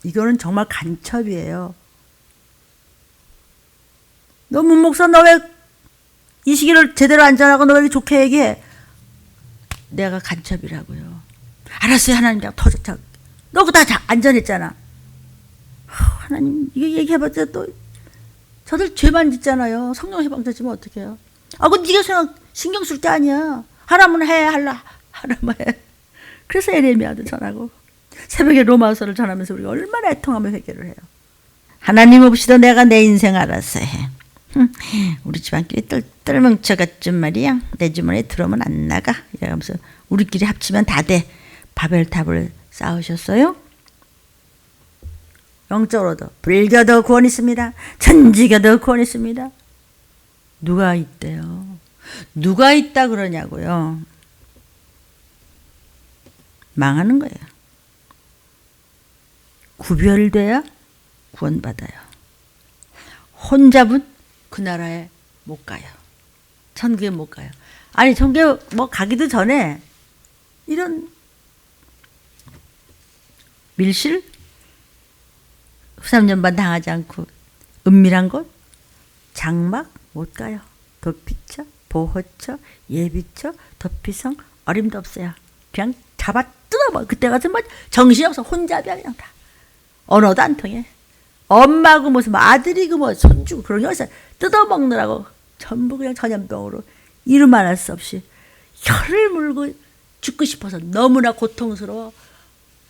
이거는 정말 간첩이에요. 너 문목사 너 왜 이 시기를 제대로 안전하고 너 왜 좋게 얘기해? 내가 간첩이라고요. 알았어요. 하나님 더 너 다 안전했잖아. 하나님 이거 얘기해봤자 또 저들 죄만 짓잖아요. 성령 해방되지면 어떡해요? 그건 네가 신경 쓸 게 아니야. 하라면 해. 하라면 해. 그래서 에레미야도 전하고 새벽에 로마서를 전하면서 우리가 얼마나 애통하며 회개를 해요. 하나님 없이도 내가 내 인생 알아서 해. 우리 집안끼리 똘똘 뭉쳐갔단 말이야. 내 주머니에 들어오면 안 나가. 이러면서 우리끼리 합치면 다 돼. 바벨탑을 쌓으셨어요? 영적으로도 불교도 구원 있습니다. 천지교도 구원 있습니다. 누가 있대요? 누가 있다 그러냐고요. 망하는 거예요. 구별돼야 구원받아요. 혼잡은 그 나라에 못 가요. 천국에 못 가요. 아니 천국에 뭐 가기도 전에 이런 밀실? 후삼년반 당하지 않고 은밀한 곳? 장막? 못 가요. 도피처, 보호처, 예비처, 도피성 어림도 없어요. 그냥 잡아 뜯어먹어. 그때 가서 뭐 정신없어. 혼잡이야 그냥 다. 언어도 안 통해. 엄마고 무슨 아들이고 뭐 손주고 그런 게 어디서 뜯어먹느라고 전부 그냥 전염병으로 이루 말할 수 없이 혀를 물고 죽고 싶어서 너무나 고통스러워.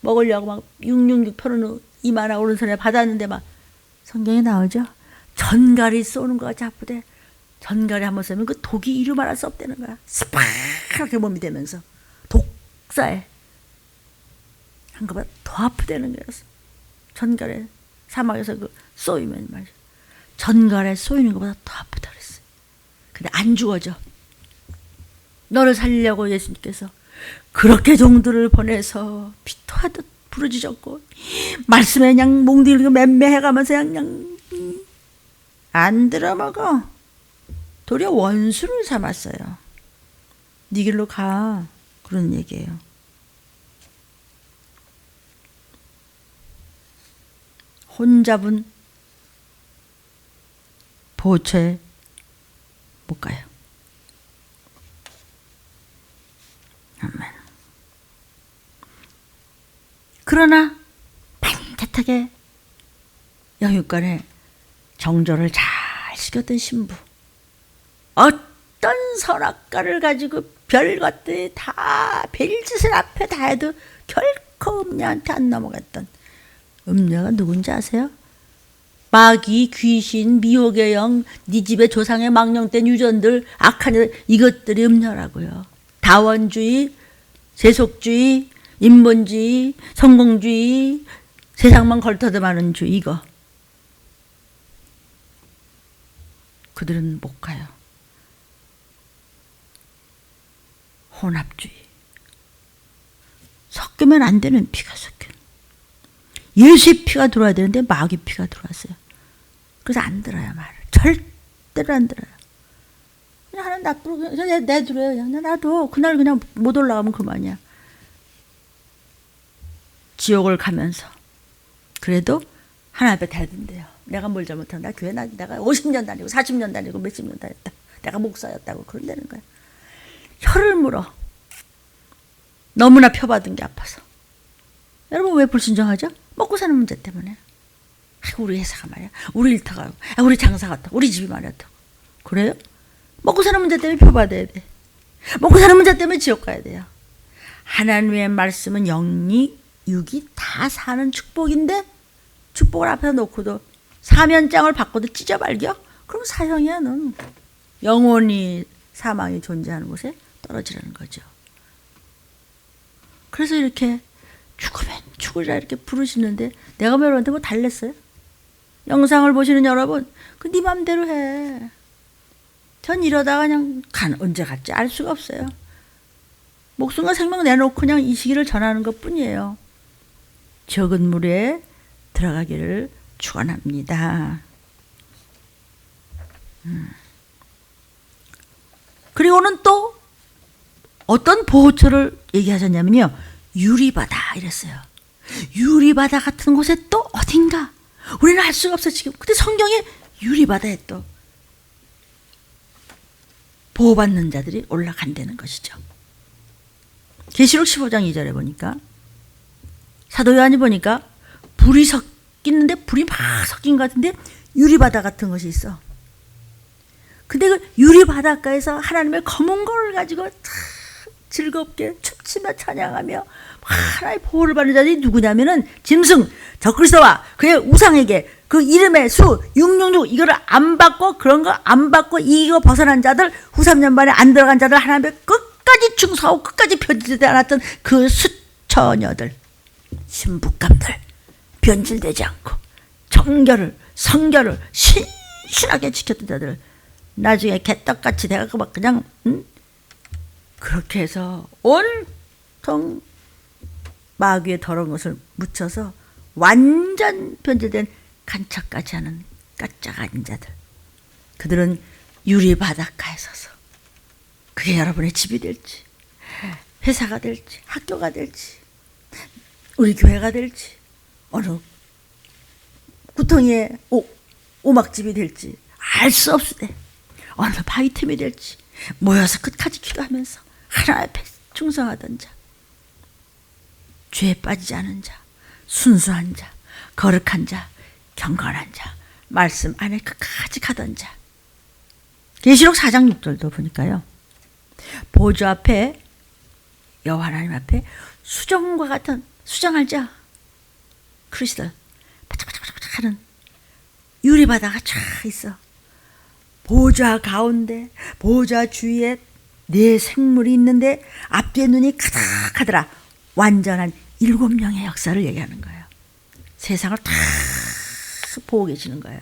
먹으려고 막 666 펴놓은 이만한 오른손에 받았는데 막 성경에 나오죠. 전갈이 쏘는 거 같이 아프대. 전갈이 한번 쏘면 그 독이 이루 말할 수 없다는 거야. 스파르게 몸이 되면서 독사에 한 것보다 더 아프다는 거였어. 전갈에 사막에서 그 쏘이면 말이야. 전갈에 쏘이는 것보다 더 아프다 그랬어요. 근데 안 죽어져. 너를 살리려고 예수님께서 그렇게 종들을 보내서 피토하듯 부르짖었고 말씀에 그냥 몽들고 맴매해가면서 그냥 안 들어먹어. 도리어 원수를 삼았어요. 네 길로 가. 그런 얘기예요. 혼잡은 보초에 못 가요. 아멘. 그러나 반듯하게 영육간에 정조를 잘 시켰던 신부, 어떤 선악과를 가지고 별것들이 다 별짓을 앞에 다 해도 결코 음녀한테 안 넘어갔던 음녀가 누군지 아세요? 마귀, 귀신, 미혹의 영, 네 집의 조상의 망령된 유전들, 악한 일, 이것들이 음녀라고요. 다원주의, 세속주의, 인본주의, 성공주의, 세상만 걸터듬하는 주의, 이거. 그들은 못 가요. 혼합주의. 섞이면 안 되는 피가 섞여. 예수의 피가 들어와야 되는데 마귀 피가 들어왔어요. 그래서 안 들어요, 말을. 절대로 안 들어요. 그냥 하나 놔두고 그냥 내두래요. 그냥 놔둬. 그날 그냥 못 올라가면 그만이야. 지옥을 가면서 그래도 하나님 앞에 대든대요. 내가 뭘 잘못한 나 교회 내가 50년 다니고 40년 다니고 몇십 년 다녔다. 내가 목사였다고 그런다는 거야. 혀를 물어. 너무나 표받은 게 아파서. 여러분 왜 불순종하죠? 먹고 사는 문제 때문에. 우리 회사가 말이야. 우리 일터가, 우리 장사가 또, 우리 집이 말이었다고. 그래요? 먹고 사는 문제 때문에 표받아야 돼. 먹고 사는 문제 때문에 지옥 가야 돼요. 하나님의 말씀은 영이 육이 다 사는 축복인데 축복을 앞에서 놓고도 사면장을 받고도 찢어발겨? 그럼 사형이야. 넌 영원히 사망이 존재하는 곳에 떨어지라는 거죠. 그래서 이렇게 죽으면 죽으리라 이렇게 부르시는데 내가 여러분한테 뭐 달랬어요? 영상을 보시는 여러분, 그 네 맘대로 해. 전 이러다가 그냥 언제 갈지 알 수가 없어요. 목숨과 생명 내놓고 그냥 이 시기를 전하는 것 뿐이에요. 적은 물에 들어가기를 축원합니다. 그리고는 또 어떤 보호처를 얘기하셨냐면요. 유리바다 이랬어요. 유리바다 같은 곳에 또 어딘가 우리는 알 수가 없어 지금. 근데 성경에 유리바다에 또 보호받는 자들이 올라간다는 것이죠. 계시록 15장 2절에 보니까 사도 요한이 보니까 불이 섞이는데 불이 막 섞인 것 같은데 유리바다 같은 것이 있어. 근데 그 유리바닷가에서 하나님의 검은 걸 가지고 즐겁게 춤추며 찬양하며 하나의 보호를 받는 자들이 누구냐면은 짐승 적그리스도와 그의 우상에게 그 이름의 수 666 이거를 안 받고 그런 거 안 받고 이거 벗어난 자들 후 3년 만에 안 들어간 자들 하나님의 끝까지 충성하고 끝까지 변질되지 않았던 그 수처녀들 신부감들 변질되지 않고 정결을 성결을 신실하게 지켰던 자들 나중에 개떡같이 돼갖고 막 그냥 그렇게 해서 온통 마귀의 더러운 것을 묻혀서 완전 변질된 간척까지 하는 까짝한 자들. 그들은 유리 바닷가에 서서 그게 여러분의 집이 될지 회사가 될지 학교가 될지 우리 교회가 될지 어느 구덩이에 오막집이 될지 알 수 없으되 어느 바위 틈이 될지 모여서 끝까지 기도하면서 하나님 앞에 충성하던 자, 죄에 빠지지 않은 자, 순수한 자, 거룩한 자, 경건한 자, 말씀 안에 끝까지 가던 자. 계시록 4장 6절도 보니까요. 보좌 앞에 여호와 하나님 앞에 수정과 같은 수정할 자 크리스탈 바짝바짝바짝 하는 유리바다가 쫙 있어. 보좌 가운데 보좌 주위에 네 생물이 있는데 앞뒤에 눈이 가득하더라. 완전한 7명의 역사를 얘기하는 거예요. 세상을 다 보고 계시는 거예요.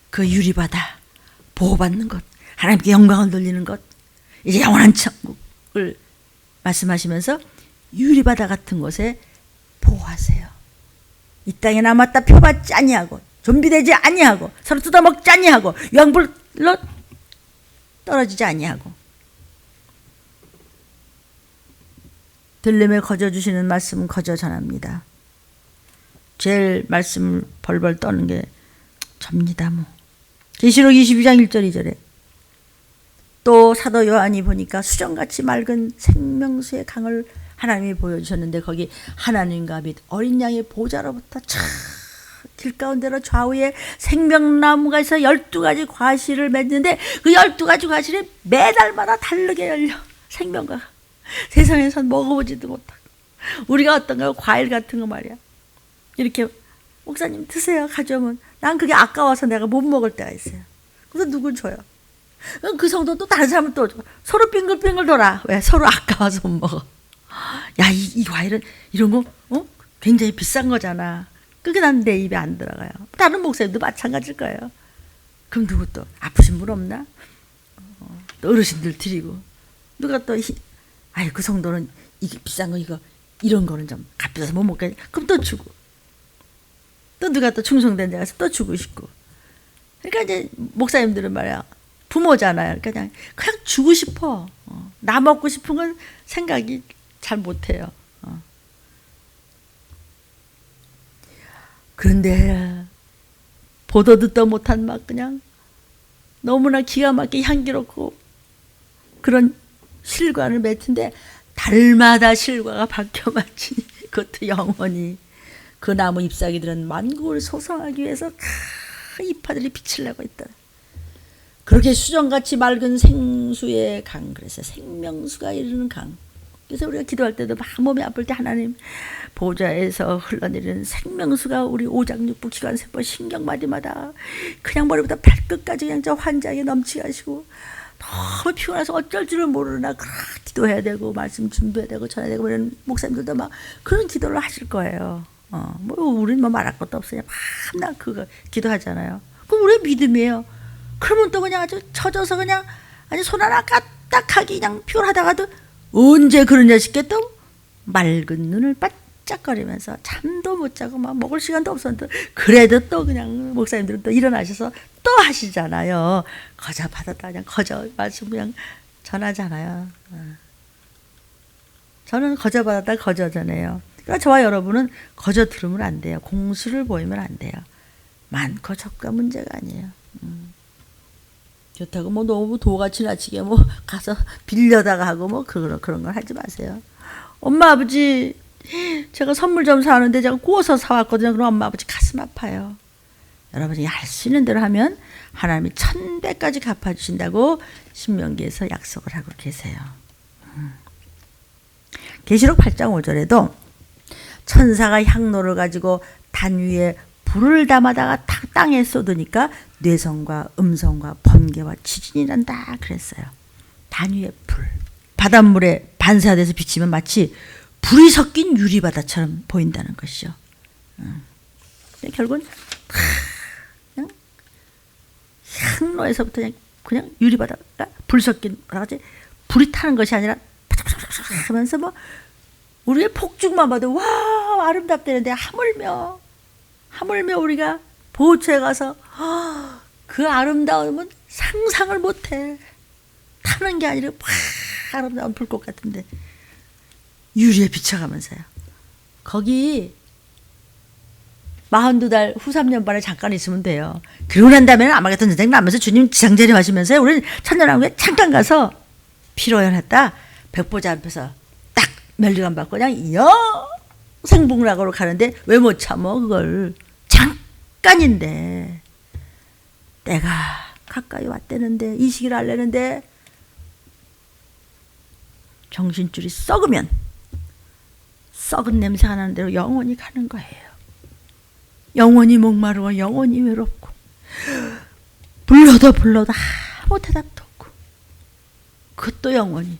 그 유리바다 보호받는 것 하나님께 영광을 돌리는 것 이제 영원한 천국을 말씀하시면서 유리바다 같은 곳에 보호하세요. 이 땅에 남았다 표받지 아니하고 좀비되지 아니하고 서로 뜯어먹지 아니하고 유황불로 떨어지지 아니하고 들림에 거저 주시는 말씀은 거저 전합니다. 제일 말씀을 벌벌 떠는 게 접니다. 뭐 계시록 22장 1절 2절에 또 사도 요한이 보니까 수정같이 맑은 생명수의 강을 하나님이 보여주셨는데 거기 하나님과 및 어린 양의 보좌로부터 길가운데로 좌우에 생명나무가 있어 12가지 과실을 맺는데 그 12가지 과실이 매달마다 다르게 열려. 생명과 세상에선 먹어보지도 못하고 우리가 어떤가 과일 같은 거 말이야. 이렇게 목사님 드세요 가져오면 난 그게 아까워서 내가 못 먹을 때가 있어요. 그래서 누굴 줘요. 그 성도 또 다른 사람은 또 줘. 서로 빙글빙글 돌아. 왜? 서로 아까워서 못 먹어. 야, 이 과일은 이런 거 굉장히 비싼 거잖아. 그게 난 내 입에 안 들어가요. 다른 목사님도 마찬가지일 거예요. 그럼 누구 또 아프신 분 없나? 또 어르신들 드리고 누가 또 아이 그 성도는 이게 비싼 거 이런 거는 좀 값비싸서 못 먹게 그럼 또 주고 또 누가 또 충성된 데 가서 또 주고 싶고 그러니까 이제 목사님들은 말이야 부모잖아요. 그러니까 그냥 주고 싶어. 나 먹고 싶은 건 생각이 잘 못해요. 그런데 보도 듣도 못한 막 그냥 너무나 기가 막히게 향기롭고 그런 실과를 맺는데 달마다 실과가 바뀌어 마치니 그것도 영원히 그 나무 잎사귀들은 만국을 소성하기 위해서 이파들이 빛을 내고 있다. 그렇게 수정같이 맑은 생수의 강, 그래서 생명수가 이르는 강. 그래서 우리가 기도할 때도 막 몸이 아플 때 하나님 보좌에서 흘러내리는 생명수가 우리 오장육부 기관세포 신경마디마다 그냥 머리부터 발끝까지 그냥 저 환자에게 넘치게 하시고, 너무 피곤해서 어쩔 줄을 모르나 그렇게 기도해야 되고 말씀 준비해야 되고 전해야 되고 이런 목사님들도 막 그런 기도를 하실 거예요. 뭐 우리는 뭐 말할 것도 없어요. 맨날 그거 기도하잖아요. 그럼 우리의 믿음이에요. 그러면 또 그냥 아주 처져서 그냥 아니 손 하나 까딱하기 그냥 피곤하다가도 언제 그러냐 싶게 또 맑은 눈을 반짝거리면서 잠도 못 자고 막 먹을 시간도 없었는데 그래도 또 그냥 목사님들은 또 일어나셔서 또 하시잖아요. 거저 받았다 그냥 거저 말씀 그냥 전하잖아요. 저는 거저 받았다 거저 전해요. 그러니까 저와 여러분은 거저 들으면 안 돼요. 공수를 보이면 안 돼요. 많고 적가 문제가 아니에요. 좋다고 뭐 너무 도가 지나치게 뭐 가서 빌려다가 하고 뭐 그런 걸 하지 마세요. 엄마 아버지 제가 선물 좀 사는데 제가 구워서 사왔거든요. 그럼 엄마 아버지 가슴 아파요. 여러분이 할 수 있는 대로 하면 하나님이 1000배까지 갚아주신다고 신명기에서 약속을 하고 계세요. 계시록 8장 5절에도 천사가 향로를 가지고 단 위에 불을 담아다가 땅에 쏟으니까 뇌성과 음성과 번개와 지진이 난다 그랬어요. 단 위에 불. 바닷물에 반사돼서 비치면 마치 불이 섞인 유리바다처럼 보인다는 것이죠. 결국은 그냥 향로에서부터 그냥 유리바다가 불 섞인 바다같이 불이 타는 것이 아니라 파닥파닥 하면서 뭐 우리의 폭죽만 봐도 와 아름답다는데 하물며 우리가 보호처에 가서 그 아름다움은 상상을 못해. 타는 게 아니라 팍 아름다운 불꽃 같은데 유리에 비춰가면서요. 거기 42달 후 3년 반에 잠깐 있으면 돼요. 그러고 난 다음에는 아마겟돈 전쟁 나면서 주님 지상재림 하시면서 우리는 천년왕국에 잠깐 가서 피로연했다 백보자 앞에서 딱 면류관 받고 그냥 생복락으로 가는데 왜 못 참어 그걸. 잠깐인데 내가 가까이 왔대는데 이 시기를 알려는데 정신줄이 썩으면 썩은 냄새가 나는 대로 영원히 가는 거예요. 영원히 목마르고 영원히 외롭고 불러도 아무 대답도 없고 그것도 영원히.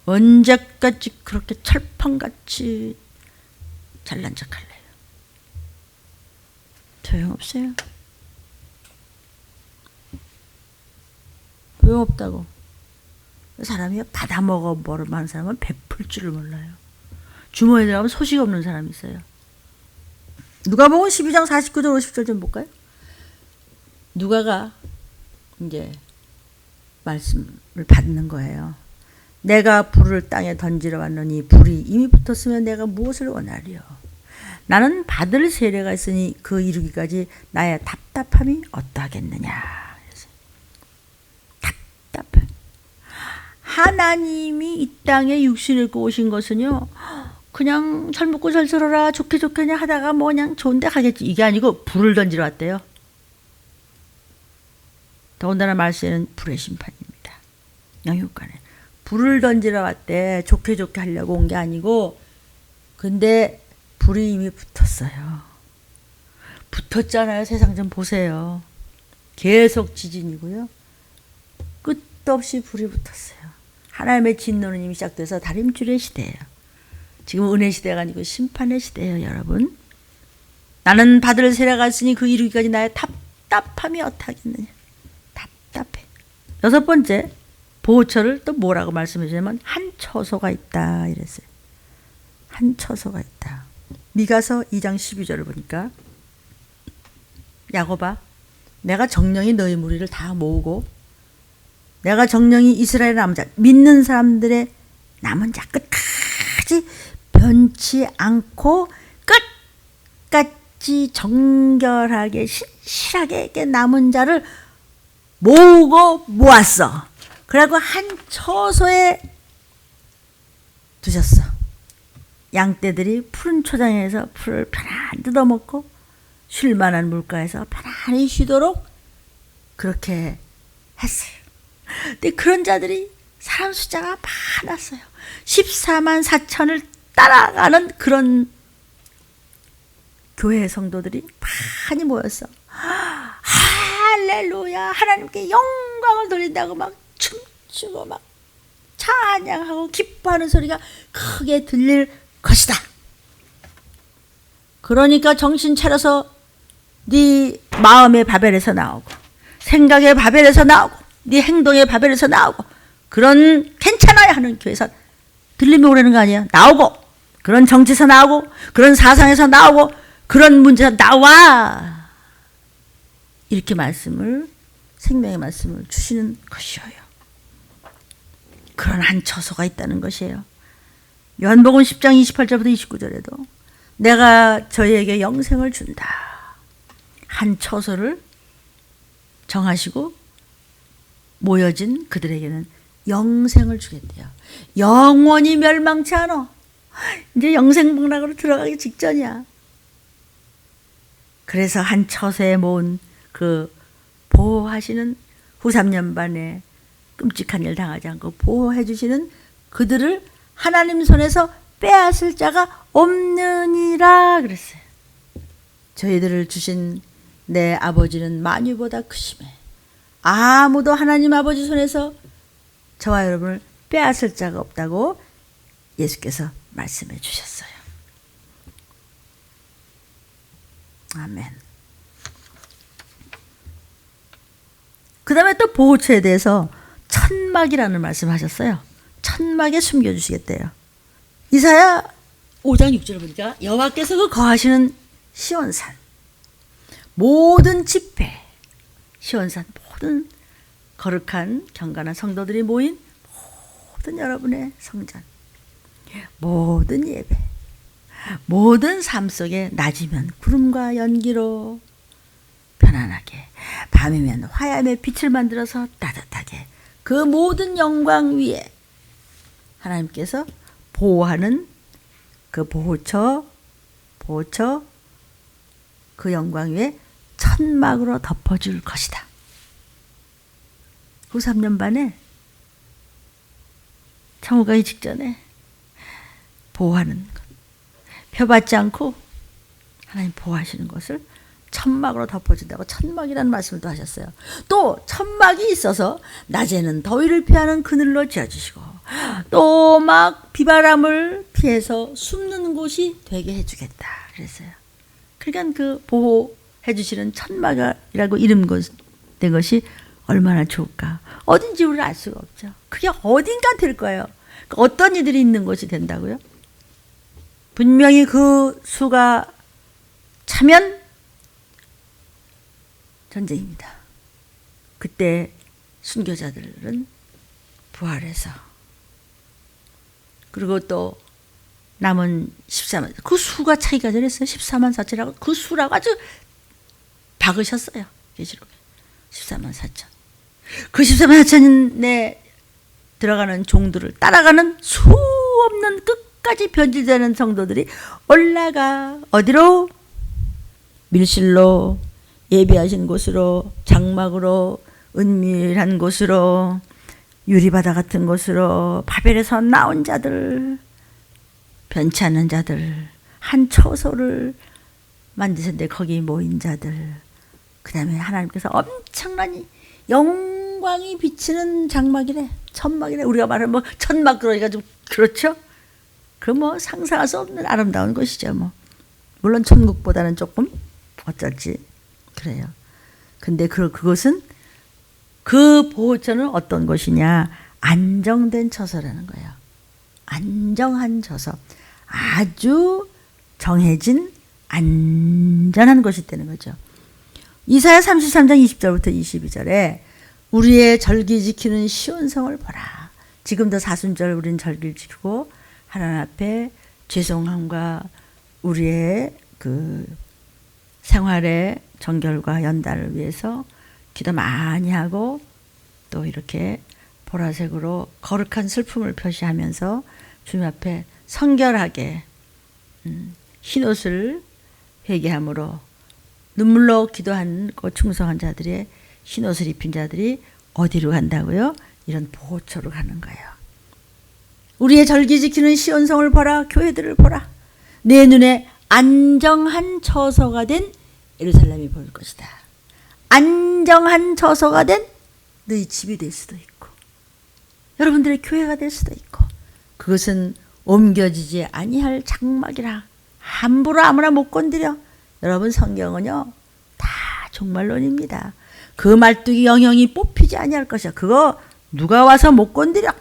언제까지 그렇게 철판같이 잘난 척할래요? 소용없어요. 소용없다고. 사람이 받아먹어 버릇하는 사람은 베풀 줄을 몰라요. 주머니에 들어가면 소식 없는 사람이 있어요. 누가복음 12장 49절 50절 좀 볼까요? 누가가 이제 말씀을 받는 거예요. 내가 불을 땅에 던지러 왔노니 불이 이미 붙었으면 내가 무엇을 원하리요? 나는 받을 세례가 있으니 그 이루기까지 나의 답답함이 어떠하겠느냐. 답답해. 하나님이 이 땅에 육신을 입고 오신 것은요, 그냥 잘 먹고 잘 살아라 좋게 그냥 하다가 뭐 그냥 좋은 데 가겠지 이게 아니고 불을 던지러 왔대요. 더군다나 말세는 불의 심판입니다. 영육간에 불을 던지러 왔대. 좋게 하려고 온 게 아니고 근데 불이 이미 붙었어요. 붙었잖아요. 세상 좀 보세요. 계속 지진이고요. 끝도 없이 불이 붙었어요. 하나님의 진노는 이미 시작돼서 다림줄의 시대예요. 지금 은혜 시대가 아니고 심판의 시대예요. 여러분. 나는 받을 세례가 있으니 그 이루기까지 나의 답답함이 어떡하겠느냐. 답답해. 6번째 보호처를 또 뭐라고 말씀해 주냐면 한 처소가 있다 이랬어요. 한 처소가 있다. 미가서 2장 12절을 보니까 야곱아 내가 정령이 너희 무리를 다 모으고 내가 정령이 이스라엘 남은 자 믿는 사람들의 남은 자 끝까지 변치 않고 끝까지 정결하게 신실하게 남은 자를 모으고 모았어. 그리고 한 처소에 두셨어. 양떼들이 푸른 초장에서 풀을 편안히 뜯어먹고 쉴만한 물가에서 편안히 쉬도록 그렇게 했어요. 근데 그런 자들이 사람 숫자가 많았어요. 14만 4천을 따라가는 그런 교회 성도들이 많이 모였어. 할렐루야, 하나님께 영광을 돌린다고 막 춤추고 막 찬양하고 기뻐하는 소리가 크게 들릴 것이다. 그러니까 정신 차려서 네 마음의 바벨에서 나오고 생각의 바벨에서 나오고 네 행동의 바벨에서 나오고 그런 괜찮아야 하는 교회에서 들리면 오라는 거 아니야. 나오고 그런 정치에서 나오고 그런 사상에서 나오고 그런 문제에서 나와. 이렇게 말씀을 생명의 말씀을 주시는 것이에요. 그런 한 처소가 있다는 것이에요. 요한복음 10장 28절부터 29절에도 내가 저희에게 영생을 준다. 한 처소를 정하시고 모여진 그들에게는 영생을 주겠대요. 영원히 멸망치 않아. 이제 영생복락으로 들어가기 직전이야. 그래서 한 처소에 모은 그 보호하시는 후 3년 반에 끔찍한 일 당하지 않고 보호해 주시는 그들을 하나님 손에서 빼앗을 자가 없느니라 그랬어요. 저희들을 주신 내 아버지는 만유보다 크심에 아무도 하나님 아버지 손에서 저와 여러분을 빼앗을 자가 없다고 예수께서 말씀해 주셨어요. 아멘. 그 다음에 또 보호처에 대해서 천막이라는 말씀하셨어요. 천막에 숨겨주시겠대요. 이사야 5장 6절을 보니까 여호와께서 그 거하시는 시온산 모든 집회 시온산 모든 거룩한 경건한 성도들이 모인 모든 여러분의 성전 모든 예배 모든 삶 속에 낮이면 구름과 연기로 편안하게 밤이면 화염의 빛을 만들어서 따뜻하게 그 모든 영광 위에 하나님께서 보호하는 그 보호처 그 영광 위에 천막으로 덮어줄 것이다. 후 3년 반에 천국 가기 직전에 보호하는 것, 펴받지 않고 하나님 보호하시는 것을 천막으로 덮어준다고 천막이라는 말씀을 또 하셨어요. 또 천막이 있어서 낮에는 더위를 피하는 그늘로 지어주시고 또 막 비바람을 피해서 숨는 곳이 되게 해주겠다 그랬어요. 그러니까 그 보호해 주시는 천막이라고 이름된 것이 얼마나 좋을까. 어딘지 우리는 알 수가 없죠. 그게 어딘가 될 거예요. 어떤 이들이 있는 곳이 된다고요? 분명히 그 수가 차면 전쟁입니다. 그때 순교자들은 부활해서 그리고 또 남은 14만 그 수가 차이가 저랬어요. 14만 4천이라고 그 수라고 아주 박으셨어요. 계시록에 14만 4천. 그 14만 4천에 들어가는 종들을 따라가는 수 없는 끝까지 변질되는 성도들이 올라가 어디로? 밀실로 예비하신 곳으로 장막으로 은밀한 곳으로 유리바다 같은 곳으로 바벨에서 나온 자들 변치 않는 자들 한 처소를 만드셨는데 거기 모인 자들 그 다음에 하나님께서 엄청나니 영광이 비치는 장막이래 천막이래 우리가 말하는 뭐 천막 그러니까 좀 그렇죠? 그 뭐 상상할 수 없는 아름다운 것이죠 뭐 물론 천국보다는 조금 어쩔지 그래요. 근데 그것은 그 보호처는 어떤 것이냐 안정된 처소라는 거예요. 안정한 처소 아주 정해진 안전한 것이 되는 거죠. 이사야 33장 20절부터 22절에 우리의 절기 지키는 시온성을 보라. 지금도 사순절 우리는 절기를 지키고 하나님 앞에 죄송함과 우리의 그 생활의 정결과 연단을 위해서 기도 많이 하고 또 이렇게 보라색으로 거룩한 슬픔을 표시하면서 주님 앞에 성결하게 흰옷을 회개함으로 눈물로 기도하는 그 충성한 자들의 흰옷을 입힌 자들이 어디로 간다고요? 이런 보호처로 가는 거예요. 우리의 절기 지키는 시온성을 보라. 교회들을 보라. 내 눈에 안정한 처소가 된 예루살렘이 보일 것이다. 안정한 처소가 된 너희 집이 될 수도 있고 여러분들의 교회가 될 수도 있고 그것은 옮겨지지 아니할 장막이라 함부로 아무나 못 건드려. 여러분 성경은요 다 종말론입니다. 그 말뚝이 영영이 뽑히지 아니할 것이야. 그거 누가 와서 못 건드려.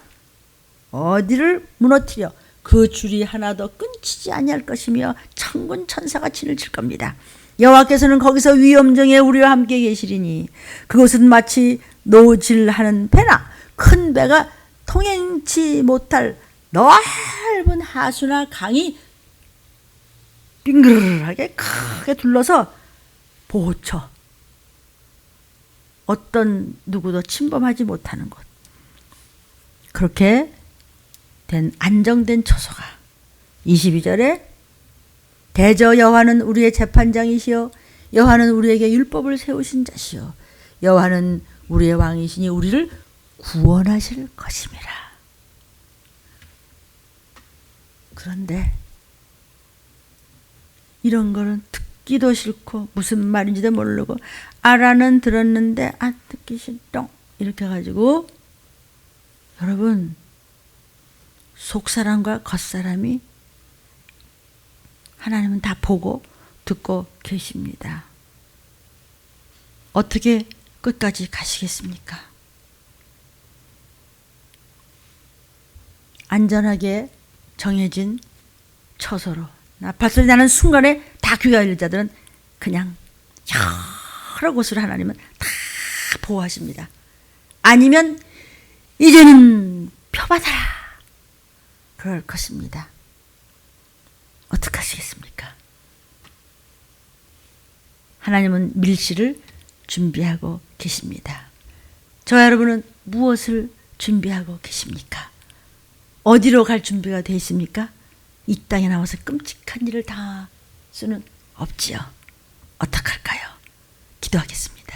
어디를 무너뜨려. 그 줄이 하나도 끊치지 아니할 것이며 천군 천사가 진을 칠 겁니다. 여호와께서는 거기서 위엄정에 우리와 함께 계시리니 그곳은 마치 노질하는 배나 큰 배가 통행치 못할 넓은 하수나 강이 빙그르르하게 크게 둘러서 보호처, 어떤 누구도 침범하지 못하는 곳, 그렇게 된 안정된 처소가 22절에 대저 여호와는 우리의 재판장이시여 여호와는 우리에게 율법을 세우신 자시여 여호와는 우리의 왕이시니 우리를 구원하실 것임이라. 그런데 이런 거는 듣기도 싫고 무슨 말인지도 모르고 알아는 들었는데 듣기 싫다 이렇게 해가지고 여러분 속사람과 겉사람이 하나님은 다 보고 듣고 계십니다. 어떻게 끝까지 가시겠습니까? 안전하게 정해진 처소로 나팔소리 나는 순간에 다 귀가 열린 자들은 그냥 여러 곳으로 하나님은 다 보호하십니다. 아니면 이제는 표받아라 그럴 것입니다. 어떻게 하시겠습니까? 하나님은 밀실을 준비하고 계십니다. 저와 여러분은 무엇을 준비하고 계십니까? 어디로 갈 준비가 되어 있습니까? 이 땅에 나와서 끔찍한 일을 당할 수는 없지요. 어떡할까요? 기도하겠습니다.